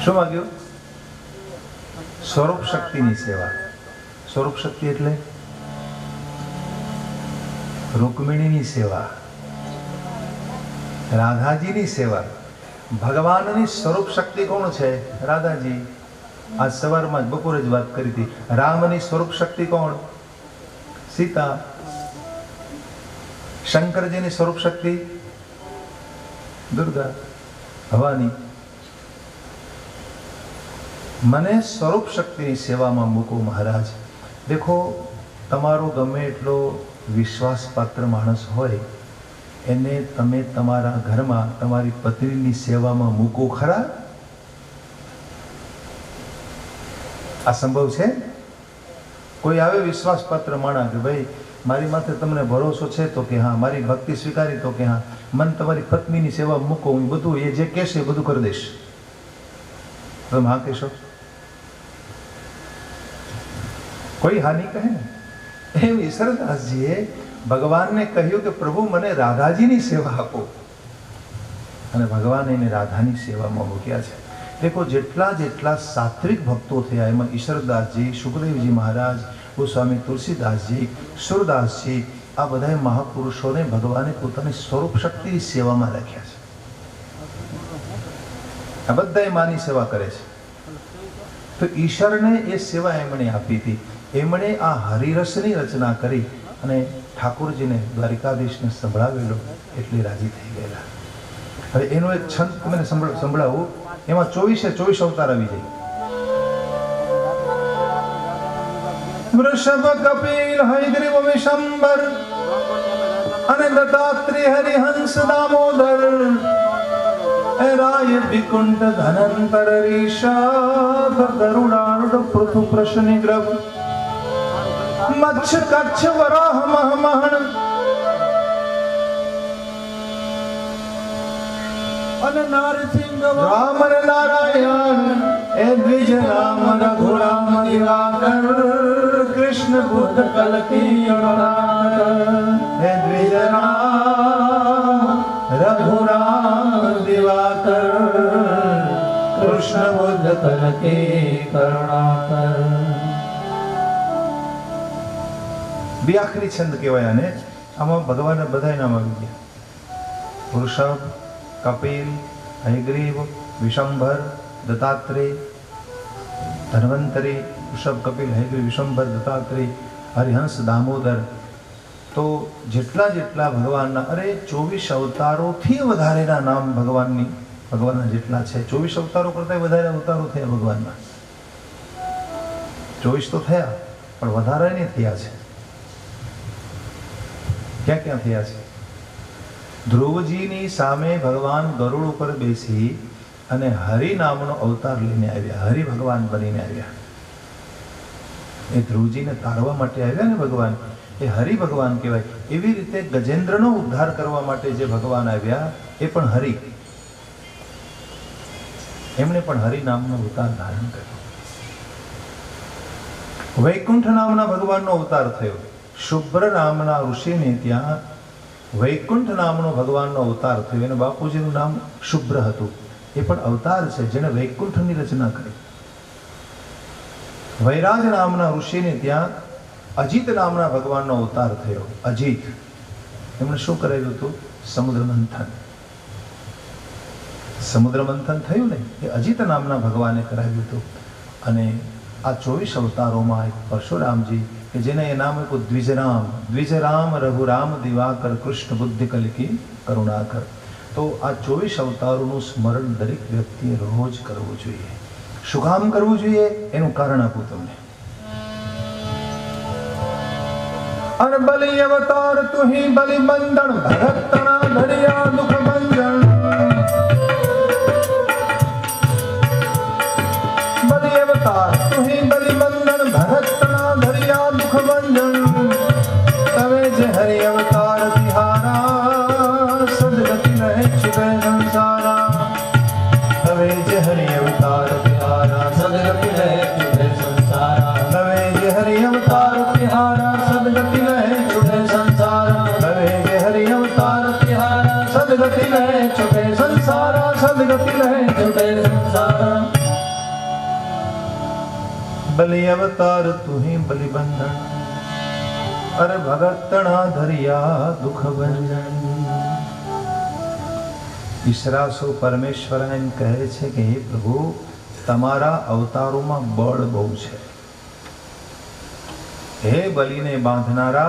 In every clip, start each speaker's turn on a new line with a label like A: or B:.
A: શું માગ્યું? સ્વરૂપ શક્તિની સેવા. સ્વરૂપ શક્તિ એટલે રૂકમિણીની સેવા, રાધાજીની સેવા. ભગવાનની સ્વરૂપ શક્તિ કોણ છે? રાધાજી. આજ સવારમાં જ બપોરે જ વાત કરી હતી. રામની સ્વરૂપ શક્તિ કોણ? સીતા. શંકરજીની સ્વરૂપ શક્તિ દુર્ગા, ભવાની. મને સ્વરૂપ શક્તિની સેવામાં મૂકો મહારાજ. દેખો, તમારો ગમે એટલો વિશ્વાસપાત્ર માણસ હોય એને તમે તમારા ઘરમાં તમારી પત્નીની સેવામાં મૂકો ખરા? આ સંભવ છે? કોઈ આવે વિશ્વાસપાત્ર માણસ કે ભાઈ મારી માથે તમને ભરોસો છે? તો કે હા. મારી ભક્તિ સ્વીકારી? તો કે હા. મને તમારી પત્નીની સેવા મૂકો, હું બધું એ જે કહેશે બધું કરી દઈશ. તમે હા કહેશો? કોઈ હા નહીં કહે ને. એમ ઈશ્વરદાસજીએ ભગવાનને કહ્યું કે પ્રભુ મને રાધાજીની સેવા આપો, અને ભગવાન એને રાધાની સેવામાં મૂક્યા છે. દેખો, જેટલા જેટલા સાત્વિક ભક્તો થયા એમાં ઈશ્વરદાસજી, સુખદેવજી મહારાજ, ગોસ્વામી તુલસીદાસજી, સુરદાસજી, આ બધા મહાપુરુષોને ભગવાને પોતાની સ્વરૂપ શક્તિની સેવામાં રાખ્યા છે. આ બધા માની સેવા કરે છે. તો ઈશ્વરને એ સેવા એમણે આપી હતી. એમણે આ હરિરસની રચના કરી અને ઠાકોરજીને, દ્વારિકાધીશને સંભળાવેલો એટલે રાજી થઈ ગયેલા. હવે એનો એક છંદ મને સંભળાવું. એમાં 24 અવતાર આવી જાય. વૃષભ, કપિલ, હયગ્રીવ, વિશંબર અને દત્તાત્રેય, હરિહંસ, દામોદર, રાય, વિકુંઠ, ધનંતર, ઋષભ, ગરુડારૂઢ, પૃથુ, પ્રશ્નિગ્રહ, મચ્છ, કચ્છ, વરાહ, મહમહણ અને નારસિંહ, રામ અને નારાયણ, એ દ્વિજ રામ, રઘુરામ, દિવાકર, કૃષ્ણ, બુદ્ધ, કલ્કી, હે દ્વિજ રામ, રઘુરામ, દિવાકર, કૃષ્ણ, બુદ્ધ, કલ્કી, કરુણાકર. બે આખરી છંદ કહેવાય આને. આમાં ભગવાનના બધા નામ આવી ગયા. વૃષભ, કપિલ, હયગ્રીવ, વિશંભર, દત્તાત્રેય, ધન્વંતરી, વૃષભ, કપિલ, હયગ્રીવ, વિશંભર, દત્તાત્રેય, હરિહંસ, દામોદર. તો જેટલા જેટલા ભગવાનના, અરે 24 અવતારોથી વધારેના નામ ભગવાનના જેટલા છે. 24 અવતારો કરતા વધારે અવતારો થયા ભગવાનના. 24 તો થયા પણ વધારે નહીં થયા છે. ક્યાં ક્યાં થયા છે? ધ્રુવજીની સામે ભગવાન ગરુડ ઉપર બેસી અને હરિ નામનો અવતાર લઈને આવ્યા. હરિ ભગવાન બનીને આવ્યા. એ ધ્રુવજીને તારવા માટે આવ્યા ને ભગવાન, એ હરિ ભગવાન કહેવાય. એવી રીતે ગજેન્દ્રનો ઉદ્ધાર કરવા માટે જે ભગવાન આવ્યા એ પણ હરિ. એમણે પણ હરિ નામનો અવતાર ધારણ કર્યો. વૈકુંઠ નામના ભગવાનનો અવતાર થયો. શુભ્ર નામના ઋષિને ત્યાં વૈકુંઠ નામનો ભગવાનનો અવતાર થયો. એને બાપુજીનું નામ શુભ્ર હતું. એ પણ અવતાર છે જેને વૈકુંઠની રચના કરી. વૈરાજ નામના ઋષિને ત્યાં અજીત નામના ભગવાનનો અવતાર થયો. અજીત. એમણે શું કરેલું હતું? સમુદ્ર મંથન. સમુદ્ર મંથન થયું ને, એ અજીત નામના ભગવાને કરાવ્યું હતું. અને આ 24 અવતારોમાં એક પરશુરામજી કે જેને એ નામ આપ્યું દ્વિજરામ. દ્વિજરામ, રઘુરામ, દિવાકર, કૃષ્ણ, બુદ્ધ, કલ્કી, કરુણાકર. તો આ 24 અવતારોનું સ્મરણ દરેક વ્યક્તિએ રોજ કરવું જોઈએ. શું કામ કરવું જોઈએ એનું કારણ આપું તમને. અન બલિ અવતાર તુહી બલિ બંધન, ભરતના ધરિયા દુખ ભંજન. બલિ અવતાર તુહી બલિ બંધન, ભરતના ધરિયા દુખ ભંજન. તવે જે હરિ અવતાર તિહારા, સદગતિ રહે છુપે સંસારા. તવે જે હરિ અવતાર તિહારા, સદગતિ રહે છુપે સંસારા. તવે જે હરિ અવતાર તિહારા, સદગતિ રહે છુપે સંસારા. તવે જે હરિ અવતાર તિહારા, સદગતિ રહે છુપે સંસારા. સદગતિ રહે છુપે સંસારા. बलि अवतार तू ही बलि बंधन, अरे भगत तणा धरिया दुख भंजन। ईश्वरासु परमेश्वर एम कहे छे कि हे प्रभु तमारा अवतारों में बळ बहु छे। हे बलि ने बांधनारा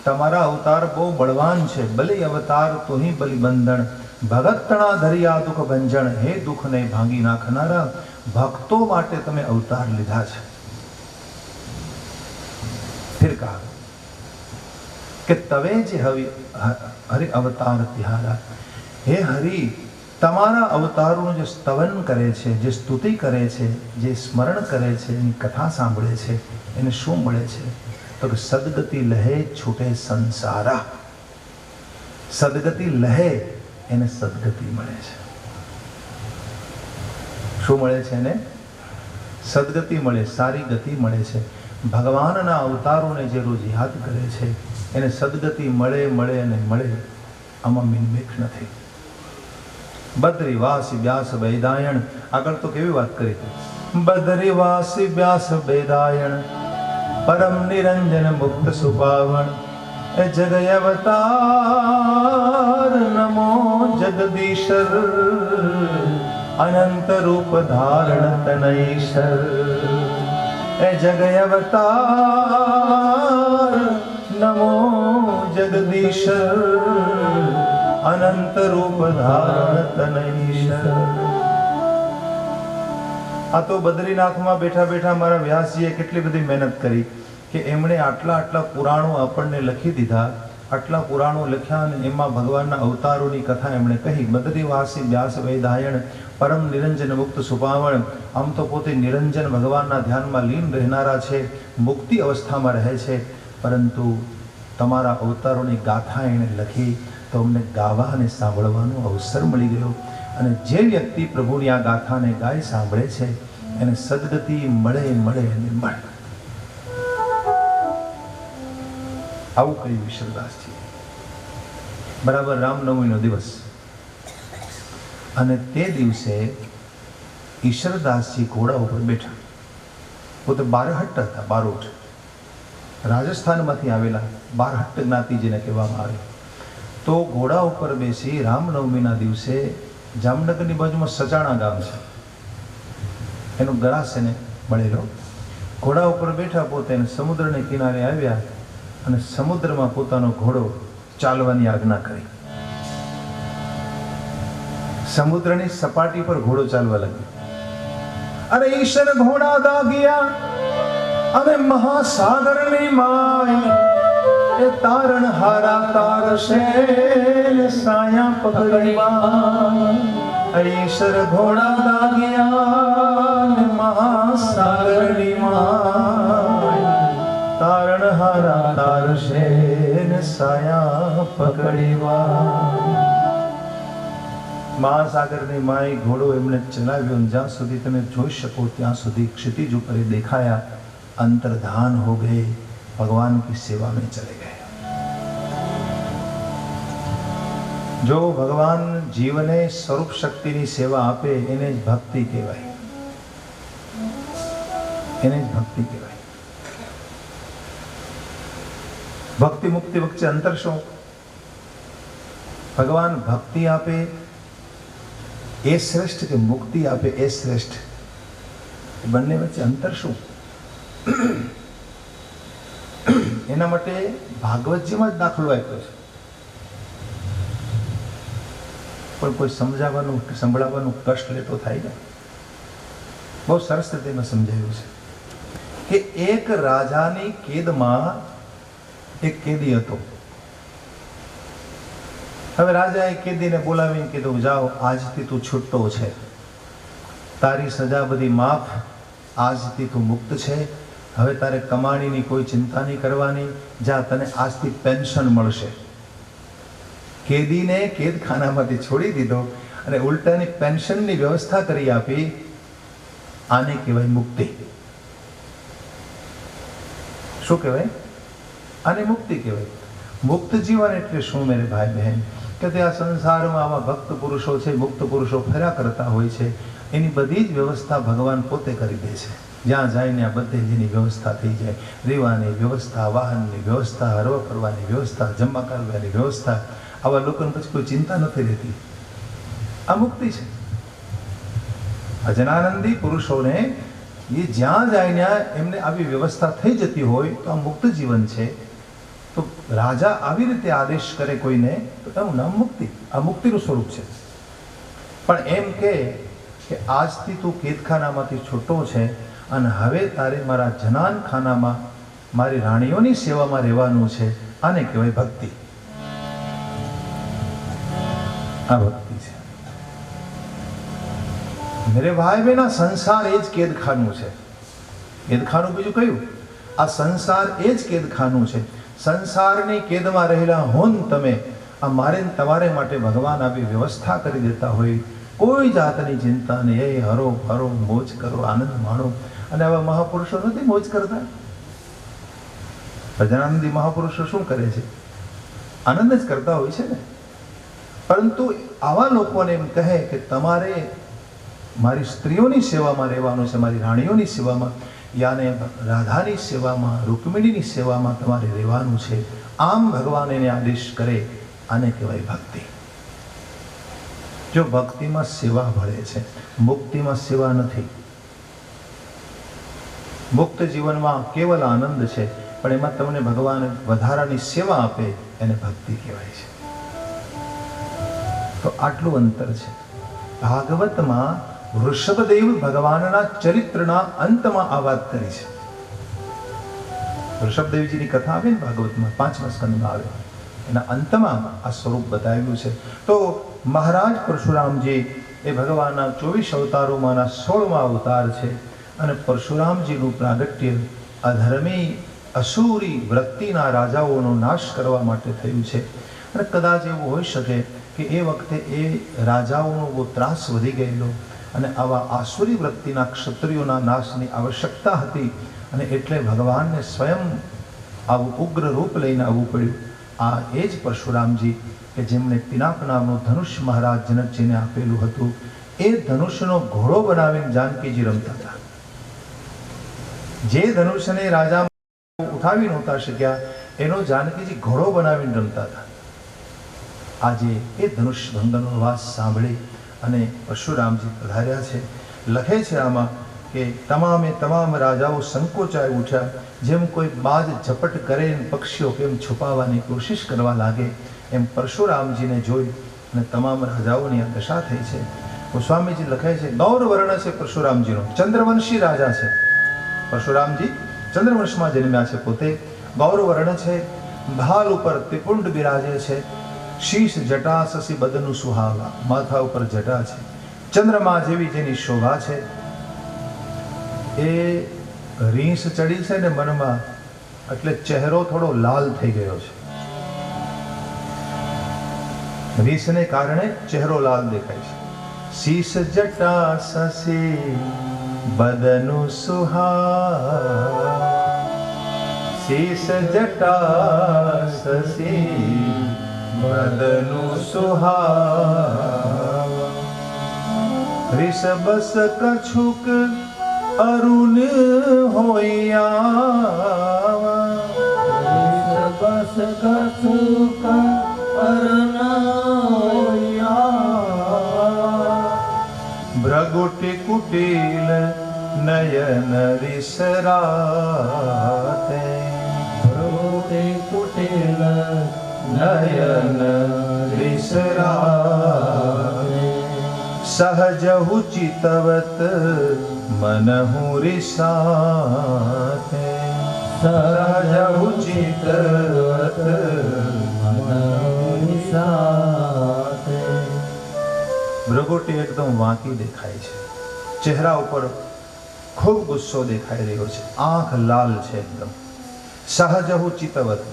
A: तमारा अवतार बहु बलवान छे। बलि अवतार तो ही बलि बंधन, भगत तणा धरिया दुख भंजन। हे दुख ने भांगी नाखनारा भक्तों माटे तमे अवतार लीधा छे। फिर कहा कि तवे जे हरि अवतार तिहारा। हे हरि तमारा अवतारों जे स्तवन करे छे, जे स्तुति करे छे, जे स्मरण करे छे, एनी कथा सांभळे छे, एने शुं मळे छे? तो कि सदगति लहे छूटे संसारा। सदगति लहे एने सदगति मळे छे। शुं मळे छे एने? सदगति मळे, सारी गति मळे छे। भगवानना अवतारोने जे रोज याद करे छे एने सदगति मळे मळे अने मळे। आमां मिनमेख नथी। बद्रीवासी व्यास वेदायण आगळ तो केवी वात करी थी। बद्रीवासी व्यास वेदायण परम निरंजन मुक्त सुपावण। ए जगय अवतार नमो जगदीशर, अनंत रूप धारण तनईशर। ए जगय अवतार नमो जगदीशर, अनंत रूप धारण तनईशर। आ तो बद्रीनाथ में बैठा बैठा मारा व्यासजीए केटली बधी मेहनत करी कि एमणे आटला आटला पुराणों आपणे लखी दीधा। आटला पुराणों लख्या अने एमां भगवानना अवतारोनी कथा एमणे कही। बद्रीवासी व्यास वेदायण परम निरंजन मुक्त सुपावण। आम तो पोते निरंजन भगवानना ध्यानमां लीन रहनारा छे, मुक्ति अवस्थामां रहे छे, परंतु तमारा अवतारोनी गाथा एणे लखी तो अमने गावा अने सांभळवानो अवसर मळी गयो। अने जे व्यक्ति प्रभुनी आ गाथाने गाय सांभळे छे एने सदगति मळे मळे अने मळे। आવું કહ્યું ઈશ્વરદાસજી। બરાબર રામનવમીનો દિવસ અને તે દિવસે ઈશ્વરદાસજી ઘોડા ઉપર બેઠા। પોતે બારહટ્ટ હતા। બારોટ રાજસ્થાનમાંથી આવેલા બારહટ્ટ જ્ઞાતિ જેને કહેવામાં આવે। તો ઘોડા ઉપર બેસી રામનવમીના દિવસે જામનગરની બાજુમાં સચાણા ગામ છે, એનો ગરાસ એને મળેલો। ઘોડા ઉપર બેઠા પોતે સમુદ્રને કિનારે આવ્યા અને સમુદ્રમાં પોતાનો ઘોડો ચાલવાની આજ્ઞા કરી। સમુદ્રની સપાટી પર ઘોડો ચાલવા લાગ્યો। અરે ઈશ્વર ઘોડા દાગ્યા અને મહાસાગરની માય એ તારણ હારા તારશે સાયા પકડવા। ઈશ્વર ઘોડા દાગ્યા અને મહાસાગરની માય तारण हारा तारशे साया पकड़ीवा। महासागर ने माई घोड़ो एमने चलाव्यो। ज्यां सुधी तमे जोई शको त्यां सुधी क्षितिज पर देखाया, अंतर्धान हो गए, भगवान की सेवा में चले गए। जो भगवान जीवने स्वरूप शक्ति नी सेवा आपे एने ज भक्ति कहेवाय। एने ज भक्ति कहेवाय। भक्ति मुक्ति वच्चे अंतर शो? भगवान भक्ति आपे ए श्रेष्ठ के मुक्ति आपे ए श्रेष्ठ? बन्ने वच्चे अंतर शो? एना माटे भागवतजीमां ज दाखलो आप्यो छे, पण कोई समजाववानुं संभळाववानुं कष्ट लेतो थाय ने। बहु सरस रीते में समजाव्युं छे कि एक राजानी केदमां एक केदी हतो। हवे राजाए केदीने बोलावीने कीधुं, जाओ आजथी तू छूटो छे, तारी सजा बधी माफ, आजथी तू मुक्त छे, हवे तारे कमाणीनी कोई चिंता नहीं करवानी, जा तने आजथी पेन्शन मळशे। केदीने केदखानामांथी छोड़ी दीधो अने उल्टानी पेन्शननी व्यवस्था करी आपी। आने कहेवाय मुक्ति। शुं कहेवाय? आने मुक्ति कहेवाय। मुक्त जीवन एटले शुं मेरे भाई बहन? के ते आ संसारमां आवा भक्त पुरुषो छे, मुक्त पुरुषो फर्या करता होय छे, एनी बधी ज व्यवस्था भगवान पोते करी दे छे। જ્યાં જઈને આ બધે જેની વ્યવસ્થા થઈ જાય, રહેવાની વ્યવસ્થા, વાહનની વ્યવસ્થા, હરવા ફરવાની વ્યવસ્થા, જમવા કરવાની વ્યવસ્થા, આવા લોકોને પછી કોઈ ચિંતા નથી રહેતી. આ મુક્તિ છે. અજનાનંદી પુરુષોને એ જ્યાં જાય ત્યાં એમને આવી વ્યવસ્થા થઈ જતી હોય તો આ મુક્ત જીવન છે. તો રાજા આવી રીતે આદેશ કરે કોઈને તો એનું નામ મુક્તિ. આ મુક્તિનું સ્વરૂપ છે. પણ એમ કે આજથી તું કેદખાનામાંથી છૂટો છે અને હવે તારે મારા જનાનખાનામાં મારી રાણીઓની સેવામાં રહેવાનું છે. આને કહેવાય ભક્તિ. આ ભક્તિ છે. મેરે ભાઈ બહેન, સંસાર એ જ કેદખાનું છે. કેદખાનું બીજું કયું? આ સંસાર એ જ કેદખાનું છે. સંસારની કેદમાં રહેલા હોન તમે, આ મારે તમારે માટે ભગવાન આવી વ્યવસ્થા કરી દેતા હોય, કોઈ જાતની ચિંતા નહીં, એ હરો ફરો, મોજ કરો, આનંદ માણો. અને આવા મહાપુરુષો નથી મોજ કરતા? અજનાનંદી મહાપુરુષો શું કરે છે? આનંદ જ કરતા હોય છે ને. પરંતુ આવા લોકોને એમ કહે કે તમારે મારી સ્ત્રીઓની સેવામાં રહેવાનું છે, મારી રાણીઓની સેવામાં, યાને રાધાની સેવામાં, રૂકમિણીની સેવામાં તમારે રહેવાનું છે. આમ ભગવાન એને આદેશ કરે. આને કહેવાય ભક્તિ. જો ભક્તિમાં સેવા ભળે છે, મુક્તિમાં સેવા નથી. મુક્ત જીવનમાં કેવલ આનંદ છે, પણ એમાં તમને ભગવાન વધારાની સેવા આપે, એને ભક્તિ કહેવાય છે. તો આટલું અંતર છે. ભાગવતમાં વૃષભદેવ ભગવાનના ચરિત્રના અંતમાં આ વાત કરી છે. વૃષભદેવજીની કથા આવે ને ભાગવતમાં, 5મા સ્કંદમાં આવે, એના અંતમાં આ સ્વરૂપ બતાવ્યું છે. તો મહારાજ પરશુરામજી એ ભગવાનના 24 અવતારોમાંના 16મા અવતાર છે. અને પરશુરામજીનું પ્રાગટ્ય અધર્મી અસુરી વૃત્તિના રાજાઓનો નાશ કરવા માટે થયું છે. અને કદાચ એવું હોઈ શકે કે એ વખતે એ રાજાઓનો બહુ ત્રાસ વધી ગયેલો અને આવા આસુરી વૃત્તિના ક્ષત્રિયોના નાશની આવશ્યકતા હતી. અને એટલે ભગવાનને સ્વયં આવું ઉગ્ર રૂપ લઈને આવવું પડ્યું. આ એ જ પરશુરામજી કે જેમણે પિનાક નામનું ધનુષ મહારાજ જનકજીને આપેલું હતું. એ ધનુષનો ઘોડો બનાવીને જાનકીજી રમતા હતા. જે ધનુષને રાજા ઉઠાવી નહોતા શક્યા એનો જાનકીજી ઘોડો બનાવીને રમતા હતા. આજે એ ધનુષ ભંગનો વાસ સાંભળી અને પરશુરામજી પધાર્યા છે. લખે છે આમાં કે તમામ રાજાઓ સંકોચાઈ ઉઠ્યા. જેમ કોઈ બાજ ઝપટ કરે પક્ષીઓ કેમ છુપાવવાની કોશિશ કરવા લાગે, એમ પરશુરામજીને જોઈ અને તમામ રાજાઓની આ દશા થઈ છે. ગોસ્વામીજી લખે છે ગૌર વર્ણ છે પરશુરામજીનો, ચંદ્રવંશી રાજા છે. પરશુરામજી ચંદ્રવંશમાં જન્મ્યા છે. પોતે ગૌર વર્ણ છે. ભાલ ઉપર ત્રિપુંડ બિરાજે છે. શીશ જટા સસી બદનું સુહાવા, માથા ઉપર જટા છે. ચંદ્રમા જેવી જેની શોભા છે. એ રીંસ ચડી છે ને મનમાં, એટલે ચહેરો થોડો લાલ થઈ ગયો છે. રીંસને કારણે ચહેરો લાલ દેખાય છે. શીશ જટા સસી બદનું સુહાવા, શીશ જટા સસી બદનું સુહાવા, ऋषभस कछुक अरुण होया, ऋषभस कछुक अरुण होया, भ्रगुटि कुटिल नयन रिसराते, भ्रगुटि कुटिल नयन रिसराते, सहजहु चितवत मनहु रिसाते, सहजहु चितवत मनहु रिसाते। ભૃગુટી એકદમ વાંકી દેખાય છે. ચહેરા ઉપર ખૂબ ગુસ્સો દેખાઈ રહ્યો છે. આંખ લાલ છે એકદમ. સહજહુ ચિતવત,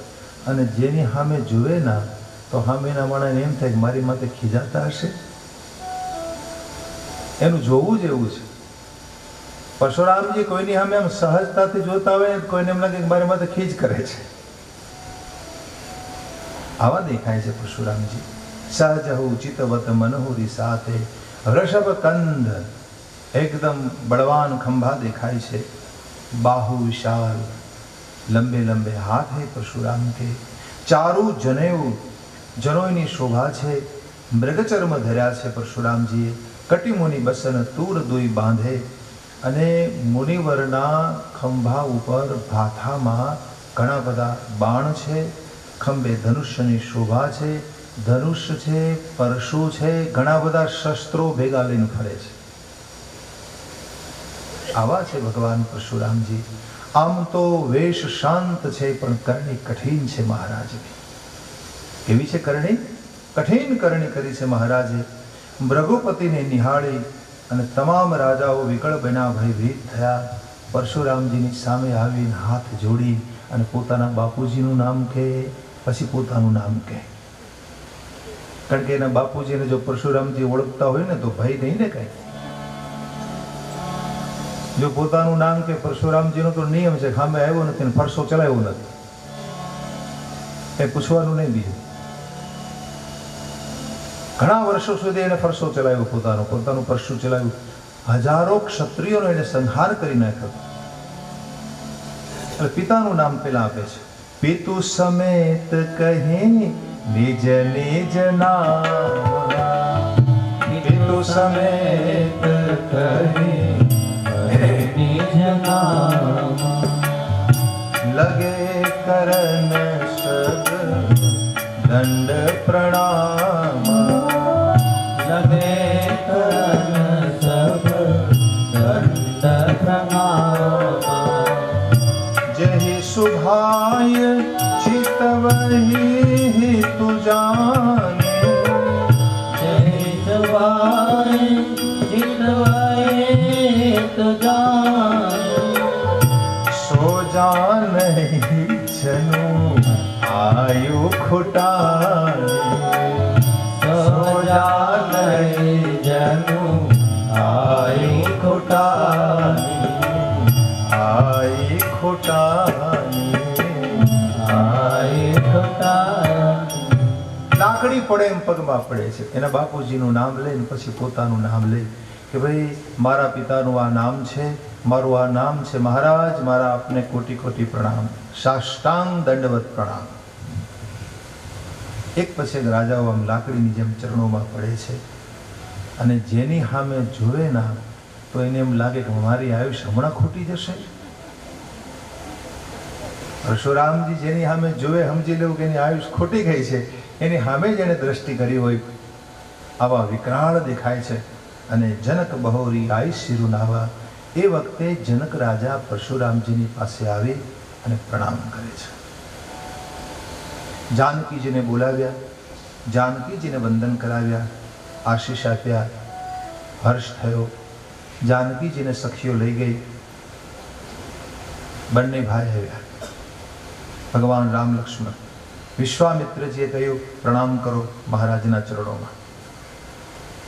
A: અને જેની સામે જુએ ના તો સામેના માણસને એમ થાય કે મારી માથે ખીજાતા હશે, એનું જોવું જ એવું છે. પરશુરામજી કોઈની સામે આમ સહજતાથી જોતા હોય, કોઈને એમ લાગે કે મારી માથે ખીજ કરે છે. આવા દેખાય છે પરશુરામજી. સહજહુ ચિતવત મનહુ રિસાતે, વૃષભ કંદ, एकदम बलवान खंभा देखाय छे, बाहु विशाल, लंबे लंबे हाथ है परशुराम के, चारू जनेऊ, जनोईनी शोभा छे, मृगचर्म धर्या छे परशुरामजीए, कटिमुनि बसन तूर दुई बांधे अने मुनिवरना खंभा उपर भाथामां घणा बधा बाण छे, खंभे धनुष्यनी शोभा छे, धनुष्य छे, परशु छे, घणा बधा शस्त्रो भेगा लईने फरे छे। आवा छे भगवान परशुरामजी। आम तो वेश शांत छे पण करणी कठिन छे महाराजनी। केवी छे करणी? कठिन करणी करी छे महाराजे। भृगुपतिने निहाળી અને તમામ રાજાઓ વિકળ બન્યા, ભયભીત થયા। પરશુરામજીની સામે આવીને હાથ જોડી અને પોતાના બાપુજીનું નામ કહે, પછી પોતાનું નામ કહે। કારણ કે એના બાપુજીને જો પરશુરામજી ઓળખતા હોય ને તો ભય નહીં ને કાંઈ। જો પોતાનું નામ કે પરશુરામજીનો તો નિયમ છે, ખાંભે આવ્યો નથી ને ફરસો ચલાવ્યો નથી, એ પૂછવાનું નહીં બીજું। ઘણા વર્ષો સુધી એને ફરસો ચલાવ્યો, પોતાનું પરશુ ચલાવ્યું, હજારો ક્ષત્રિયોનો એને સંહાર કરી નાખ્યો। એટલે પિતાનું નામ પેલા આપે છે, પિતુ સમેત કહે નિજ નિજ નામ, પિતુ સમેત કહે નિજ નામ, લગે કરન સબ દંડ પ્રણામ, लगे करन सब दंड प्रणाम, जहि सुभाय चितवहि हितु जाने, जहि सुभाय चितवहि हितु जाने, सो जानहि जनु आयु खुटाने, जनु आई खोटानी, आई खोटानी, आई खोटानी। लाकड़ी पड़े एम पगमां पड़े छे। एना बापूजीनुं नाम लईने पछी पोतानुं नाम ले के भाई मारा पितानुं आ नाम छे, मारुं आ नाम छे महाराज, मारा आपने कोटि कोटि प्रणाम, साष्टांग दंडवत प्रणाम। एक પછી એક રાજાઓ આમ લાકડીની જેમ ચરણોમાં પડે છે અને જેની સામે જોવે ના તો એને એમ લાગે કે મારી આયુષ હમણાં ખૂટી જશે। પરશુરામજી જેની સામે જોવે સમજી લેવું કે એની આયુષ ખોટી ગઈ છે, એની સામે જેને દ્રષ્ટિ કરી હોય આવા વિકરાળ દેખાય છે। અને જનક બહોરી આઈ શિરુનાવા, એ વખતે જનક રાજા પરશુરામજીની પાસે આવી અને પ્રણામ કરે છે। जानकीजीने बोलाव्या, जानकीजीने वंदन कराव्या, आशीष आप्या, हर्ष थयो। जानकीजीने सखीओ लई गई, बंने भाई આવ્યા। भगवान राम लक्ष्मण, विश्वामित्रजीए कह्युं प्रणाम करो महाराजना चरणोमां।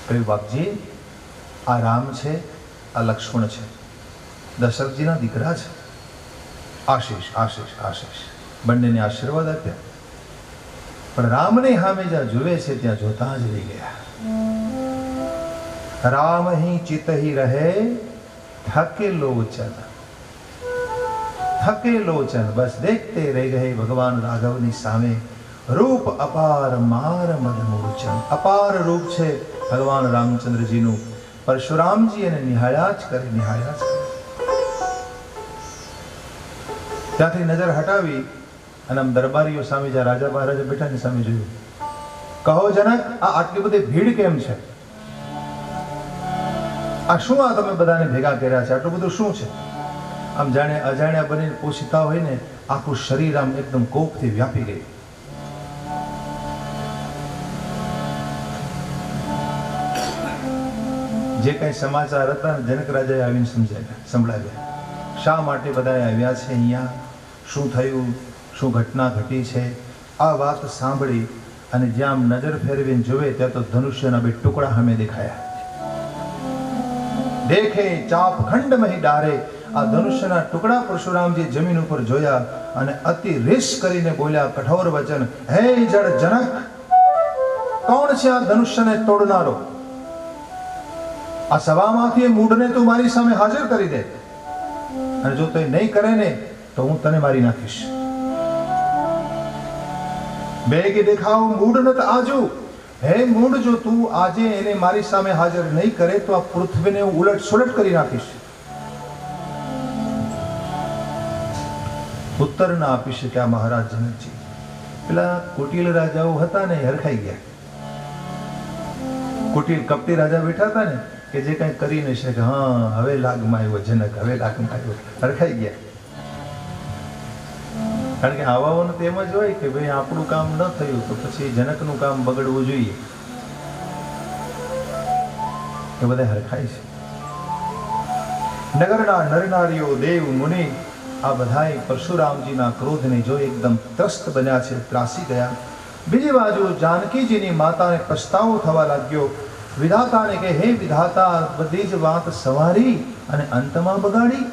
A: कह्युं बापजी आ राम छे, आ लक्ष्मण छे, दशरथजीना दीकरा छे। आशीष आशीष आशीष, बंनेने आशीर्वाद आप्या। પણ રામને સામે જ્યાં જોવે છે ત્યાં જોતા જ રહી ગયા। રામ ही चित ही रहे थके लोचन, थके लोचन, बस देखते रह गए भगवान राघवनी सामे। रूप अपार मार मद मूर्छन, अपार रूप छे भगवान रामचंद्रजीનું। परशुरामजी એને નિહાળ્યા જ કરે, નિહાળ્યા જ કરે। ત્યાંથી નજર હટાવી અને આમ દરબારીઓ સામે જ્યાં રાજા મહારાજા બેઠા ની સામે જોયું, કહો જનક આ આટલી બધી ભીડ કેમ છે? આ શું આ તમે બધાને ભેગા કર્યા છે? આટલું બધું શું છે? આમ જાણે અજાણ્યા બનીને પોષિતા હોય ને, આખું શરીર આમ એકદમ કોપથી વ્યાપી ગયું। જે કઈ સમાચાર હતા ને જનક રાજાએ આવીને સંભળાવ્યા। શા માટે બધા આવ્યા છે અહીંયા, શું થયું, શું ઘટના ઘટી છે? આ વાત સાંભળી અને જ્યાં આમ નજર ફેરવીને જોવે ત્યાં તો ધનુષ્યના બે ટુકડા સામે દેખાયા। દેખે ચાપ ખંડ મહી ડારે, આ ધનુષ્યના ટુકડા પરશુરામજી જમીન ઉપર જોયા અને અતિ રીસ કરીને બોલ્યા કઠોર વચન, હે જડ જનક, કોણ છે આ ધનુષ્યને તોડનારો? આ સભામાંથી એ મૂઢને તું મારી સામે હાજર કરી દે, અને જો તે નહીં કરે ને તો હું તને મારી નાખીશ. બેગે દેખાવ મૂઢ નત આજુ. હે મૂઢ, જો તું આજે એને મારી સામે હાજર નહીં કરે તો આ પૃથ્વીને હું ઉલટ સુલટ કરી નાખીશ. ઉત્તર ના આપી શક્યા મહારાજ જનકજી. પેલા કુટિલ રાજાઓ હતા ને, હરખાઈ ગયા. કુટિલ કપટી રાજા બેઠા હતા ને, કે જે કઈ કરી ન શકે, હા હવે લાગમાં આવ્યો જનક, હવે લાગમાં આવ્યો, હરખાઈ ગયા. કારણ કે આવાઓને તો એમ જ હોય કે ભાઈ આપણું કામ ન થયું તો પછી જનકનું કામ બગડવું જોઈએ, એ બધા હરખાય છે. નગરના નરનારીઓ, દેવ મુનિ, આ બધાય પરશુરામજીના ક્રોધને જોઈ એકદમ ત્રસ્ત બન્યા છે, ત્રાસી ગયા. બીજી બાજુ જાનકીજીની માતાને પસ્તાવો થવા લાગ્યો. વિધાતાને કે હે વિધાતા, બધી જ વાત સવારી અને અંતમાં બગાડી.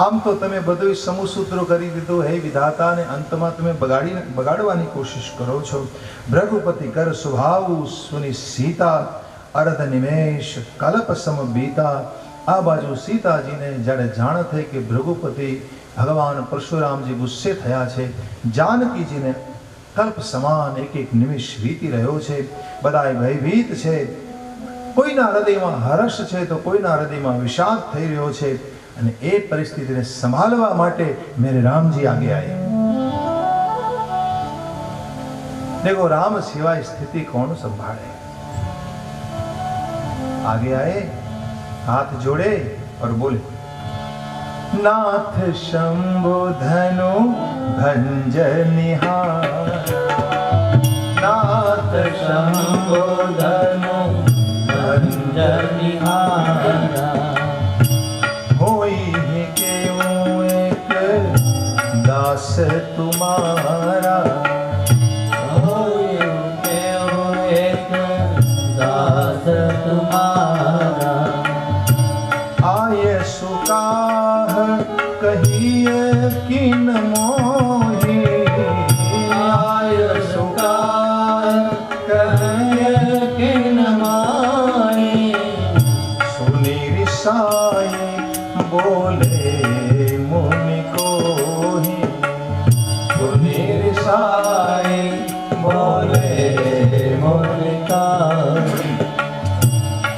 A: આમ તો તમે બધું સમૂસૂત્રો કરી દીધું, હે વિધાતા, અને અંતમાં તમે બગાડવાની કોશિશ કરો છો. ભૃગુપતિ કર સ્વભાવ સુની સીતા, અર્ધ નિમેષ કલ્પ સમ બીતા. આ બાજુ સીતાજીને જ્યારે જાણ થઈ કે ભૃગુપતિ ભગવાન પરશુરામજી ગુસ્સે થયા છે, જાનકીજીને કલ્પ સમાન એક એક નિમિષ વીતી રહ્યો છે. બધાય ભયભીત છે, કોઈના હૃદયમાં હર્ષ છે તો કોઈના હૃદયમાં વિષાદ થઈ રહ્યો છે. અને એ પરિસ્થિતિને સંભાળવા માટે મેરે રામજી આગે આए. देखो राम सिवाय स्थिति कौन संभाले. आगे आए, हाथ जोड़े और बोले, नाथ शंभु धनु भंज निहार, नाथ शंभु धनु भंज निहार. होई है केवूं एक दास तुम्हारा, होई केवूं एक दास तुम्हारा. आय सुकाह कहिए किन मोही, आय सुकाह कहिए किन माही. सुनी रिसाई बोले मुनि कोहि, सुनी रिसाई बोले मुनि कोहि.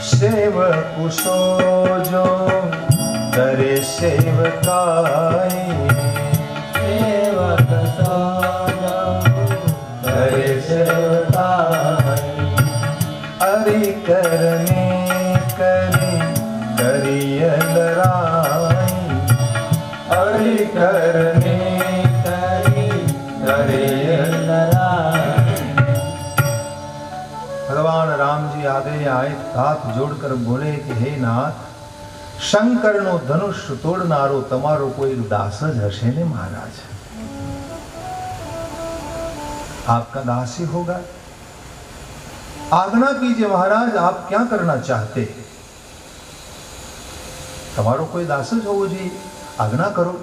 A: सेवक सो जो करे सेवकाई, सेवक सो जो करे सेवकाई. अरि करने करी करिय लराई, अरि करने करी करिय लराई. भगवान राम जी आगे आए, हाथ जोड़कर बोले कि हे नाथ, शंकर नो धनुष तोड़नारो तमारो कोई दास ज हशे ने महाराज, आपका दास ही होगा. आज्ञा कीजिए महाराज, आप क्या करना चाहते हैं. તમારો કોઈ દાસ જ હોવો જોઈએ, આજ્ઞા કરો.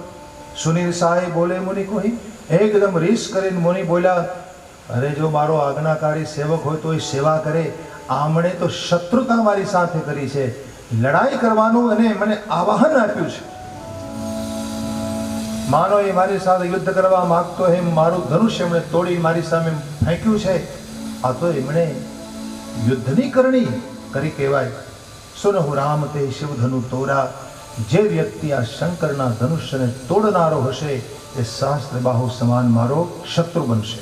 A: સુનિલ સાહેબ બોલે મુનિ કોઈ, એકદમ રીસ કરીને મુનિ બોલ્યા, અરે જો મારો આજ્ઞાકારી સેવક હોય તો એ સેવા કરે. આમણે તો શત્રુતા મારી સાથે કરી છે, લડાઈ કરવાનું અને મને આવાહન આપ્યું છે. માનો એ મારી સાથે યુદ્ધ કરવા માંગતો હે, મારું ધનુષ્ય એમણે તોડી મારી સામે ફેંક્યું છે. આ તો એમણે યુદ્ધની કરણી કરી કહેવાય. સુનહુ રામ તે શિવ ધનુ તોરા. જે વ્યક્તિ આ શંકરના ધનુષ્યને તોડનારો હશે એ સહસ્ત્રબાહુ સમાન મારો શત્રુ બનશે.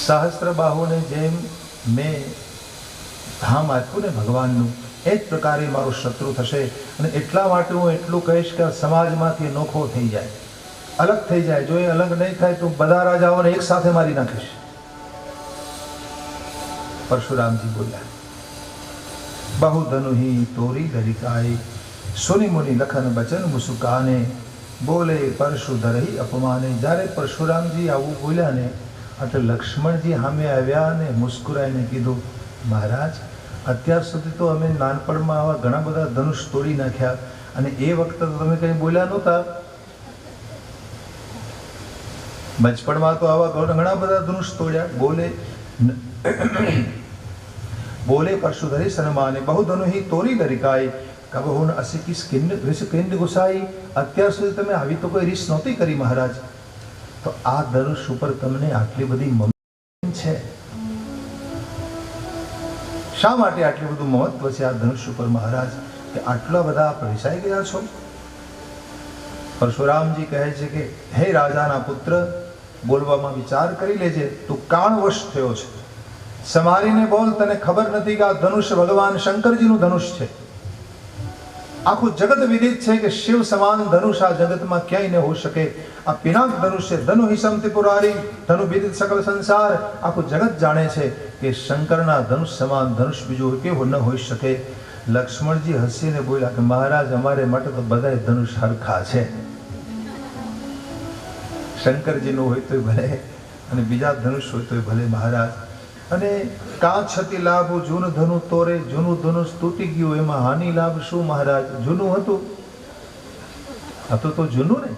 A: સહસ્ત્રબાહુને જેમ મેં ધામ આપ્યું ને ભગવાનનું, એ જ પ્રકારે મારો શત્રુ થશે. અને એટલા માટે હું એટલું કહીશ કે સમાજમાંથી નોખો થઈ જાય, અલગ થઈ જાય. જો એ અલગ નહીં થાય તો બધા રાજાઓને એક સાથે મારી નાખીશ. પરશુરામજી બોલ્યા, बहु धनु ही तोरी ललिकाए. सुनि मुनि लखन बचन मुसुकाने, बोले परशु धरही अपमाने. જ્યારે પરશુરામજી આવું બોલ્યા ને એટલે લક્ષ્મણજી સામે આવ્યા અને મુસ્કુરાઈને કીધું, મહારાજ અત્યાર સુધી તો અમે નાનપણમાં આવા ઘણા બધા ધનુષ તોડી નાખ્યા, અને એ વખતે તો તમે કંઈ બોલ્યા નહોતા. બચપણમાં તો આવા ઘણા બધા ધનુષ તોડ્યા. બોલે बोले परशुधरी सन्माने बहु धनु ही तोरी दरिकाई कबहु न असी किस किंड गुसाई। અત્યાર સુધી તમે આવી તો કોઈ રીસ નહોતી કરી મહારાજ, તો આ ધનુષ ઉપર તમને આટલી બધી મમતા છે, શા માટે આટલું બધું મહત્વ છે આ ધનુષ ઉપર મહારાજ, કે આટલા બધા પરિસાઈ ગયા છો? પરશુરામજી કહે છે કે હે રાજાના પુત્ર, બોલવામાં વિચાર કરી લેજે, તું કાણવશ થયો છે, સમારીને બોલ, તને ખબર નથી કે આ ધનુષ ભગવાન શંકરજીનું ધનુષ છે। આખું જગત વિદિત છે કે શિવ સમાન ધનુષ આ જગતમાં ક્યાંય ન હોઈ શકે। આ પિનાક ધનુષ છે, ધનુ હિસમતિ પુરારી, ધનુ વિદિત સકલ સંસાર, આખું જગત જાણે છે કે શંકરના ધનુષ સમાન ધનુષ બીજું કેવું ન હોઈ શકે। લક્ષ્મણજી હસીને બોલ્યા કે મહારાજ, અમારે માટે તો બધા ધનુષ હરખા છે, શંકરજીનું હોય તોય ભલે અને બીજા ધનુષ હોય તોય ભલે મહારાજ। અને કાં છતી લાભ જૂન ધનુ તોરે, જૂનું ધનુષ તૂટી ગયું, એમાં હાનિ લાભ શું મહારાજ? જૂનું હતું તો જૂનું ને,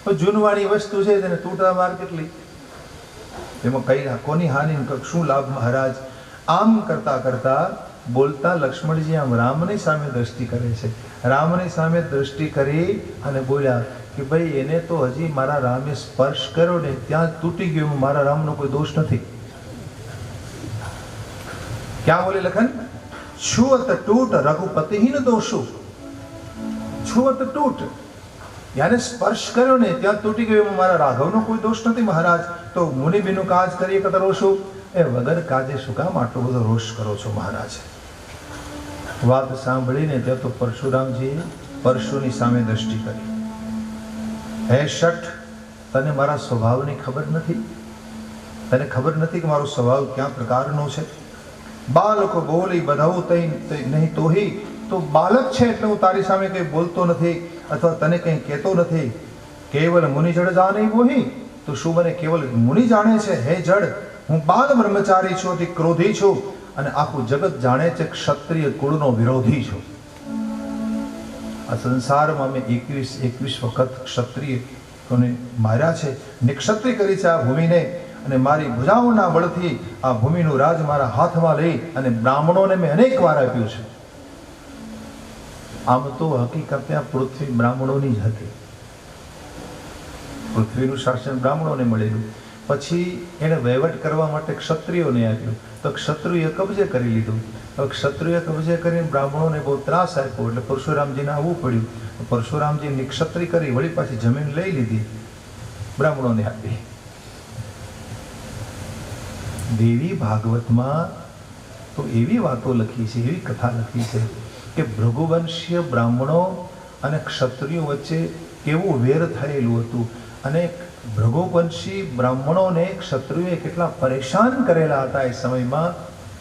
A: તો જૂનવાળી વસ્તુ છે તેને તૂટા માર કેટલી, એમાં કઈ કોની હાનિ, શું લાભ મહારાજ? આમ કરતા કરતા બોલતા લક્ષ્મણજી આમ રામની સામે દ્રષ્ટિ કરે છે, રામની સામે દ્રષ્ટિ કરી અને બોલ્યા કે ભાઈ એને તો હજી મારા રામે સ્પર્શ કર્યો ને ત્યાં તૂટી ગયું, મારા રામનો કોઈ દોષ નથી। क्या बोले लखन? छुअत टूट रघुपति ही न दोषो। छुअत टूट यानी स्पर्श કર્યો ને ત્યાં તૂટી ગયો, મારા રાઘવનો કોઈ દોષ નથી મહારાજ, તો મુનિ બિનું કાજ કરીએ કત રોષો, એ વગર કાજે શું કામ આટલો બધો રોષ કરો છો મહારાજ? વાત સાંભળીને ત્યાં તો પરશુરામજી પરશુની સામે દ્રષ્ટિ કરી, હે શઠ, તને મારા સ્વભાવની ખબર નથી? તને ખબર નથી કે મારો સ્વભાવ ક્યાં પ્રકારનો છે? બાળકો બોલી બધાવું તઈ નહીં તોહી, તો બાળક છે એટલે હું તારી સામે કંઈ બોલતો નથી અથવા તને કંઈ કહેતો નથી। કેવલ મુનિ જડ જાણે મોહી, તો શું મને કેવલ મુનિ જાણે છે? હે જડ, હું બાલ બ્રહ્મચારી છું, અતિ ક્રોધી છું, અને આખું જગત જાણે છે ક્ષત્રિય કુળનો વિરોધી છું। આ સંસારમાં મેં 21 વખત ક્ષત્રિયોને માર્યા છે, નિક્ષત્રિય કરી છે આ ભૂમિને, અને મારી ભુજાઓના બળથી આ ભૂમિનું રાજ મારા હાથમાં લઈ અને બ્રાહ્મણોને મેં અનેક વાર આપ્યું છે। આમ તો હકીકતે આ પૃથ્વી બ્રાહ્મણોની જ હતી, પૃથ્વીનું શાસન બ્રાહ્મણોને મળેલું, પછી એને વહીવટ કરવા માટે ક્ષત્રિયોને આપ્યું, તો ક્ષત્રિયોએ કબજે કરી લીધું। હવે ક્ષત્રિયોએ કબજે કરીને બ્રાહ્મણોને બહુ ત્રાસ આપ્યો, એટલે પરશુરામજીને આવવું પડ્યું। પરશુરામજી નિક્ષત્રિય કરી વળી પાછી જમીન લઈ લીધી, બ્રાહ્મણોને આપી। દેવી ભાગવતમાં તો એવી વાતો લખી છે, એવી કથા લખી છે કે ભૃગુવંશીય બ્રાહ્મણો અને ક્ષત્રિયો વચ્ચે કેવું વેર થયેલું હતું, અને ભૃગુવંશી બ્રાહ્મણોને ક્ષત્રિયોએ કેટલા પરેશાન કરેલા હતા એ સમયમાં,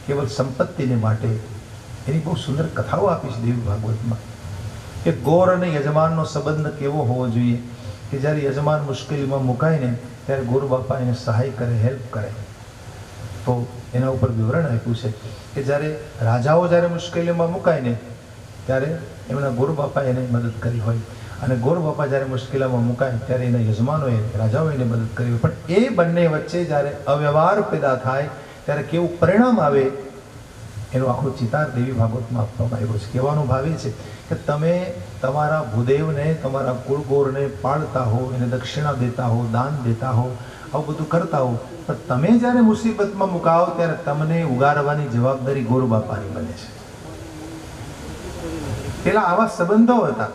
A: કેવલ સંપત્તિને માટે। એની બહુ સુંદર કથાઓ આપી છે દેવી ભાગવતમાં, કે ગોર અને યજમાનનો સંબંધ કેવો હોવો જોઈએ, કે જ્યારે યજમાન મુશ્કેલીમાં મુકાય ને ત્યારે ગોર બાપા એને સહાય કરે, હેલ્પ કરે। તો એના ઉપર વિવરણ આપ્યું છે કે જ્યારે રાજાઓ જ્યારે મુશ્કેલીમાં મુકાય ને ત્યારે એમના ગોર બાપા એને મદદ કરી હોય, અને ગોર બાપા જ્યારે મુશ્કેલીમાં મુકાય ત્યારે એના યજમાનોએ, રાજાઓ એને મદદ કરી હોય, પણ એ બંને વચ્ચે જ્યારે અવ્યવહાર પેદા થાય ત્યારે કેવું પરિણામ આવે એનો આખો ચિતાર દેવી ભાગવતમાં આપવામાં આવ્યો છે। કહેવાનો ભાવ એ છે કે તમે તમારા ભૂદેવને, તમારા કુળગોરને પાળતા હો, એને દક્ષિણા દેતા હો, દાન દેતા હો, આવું બધું કરતા હો, પણ તમે જ્યારે મુસીબતમાં મુકાવો ત્યારે તમને ઉગારવાની જવાબદારી ગોર બાપાની બને છે। પેલા આવા સંબંધો હતા,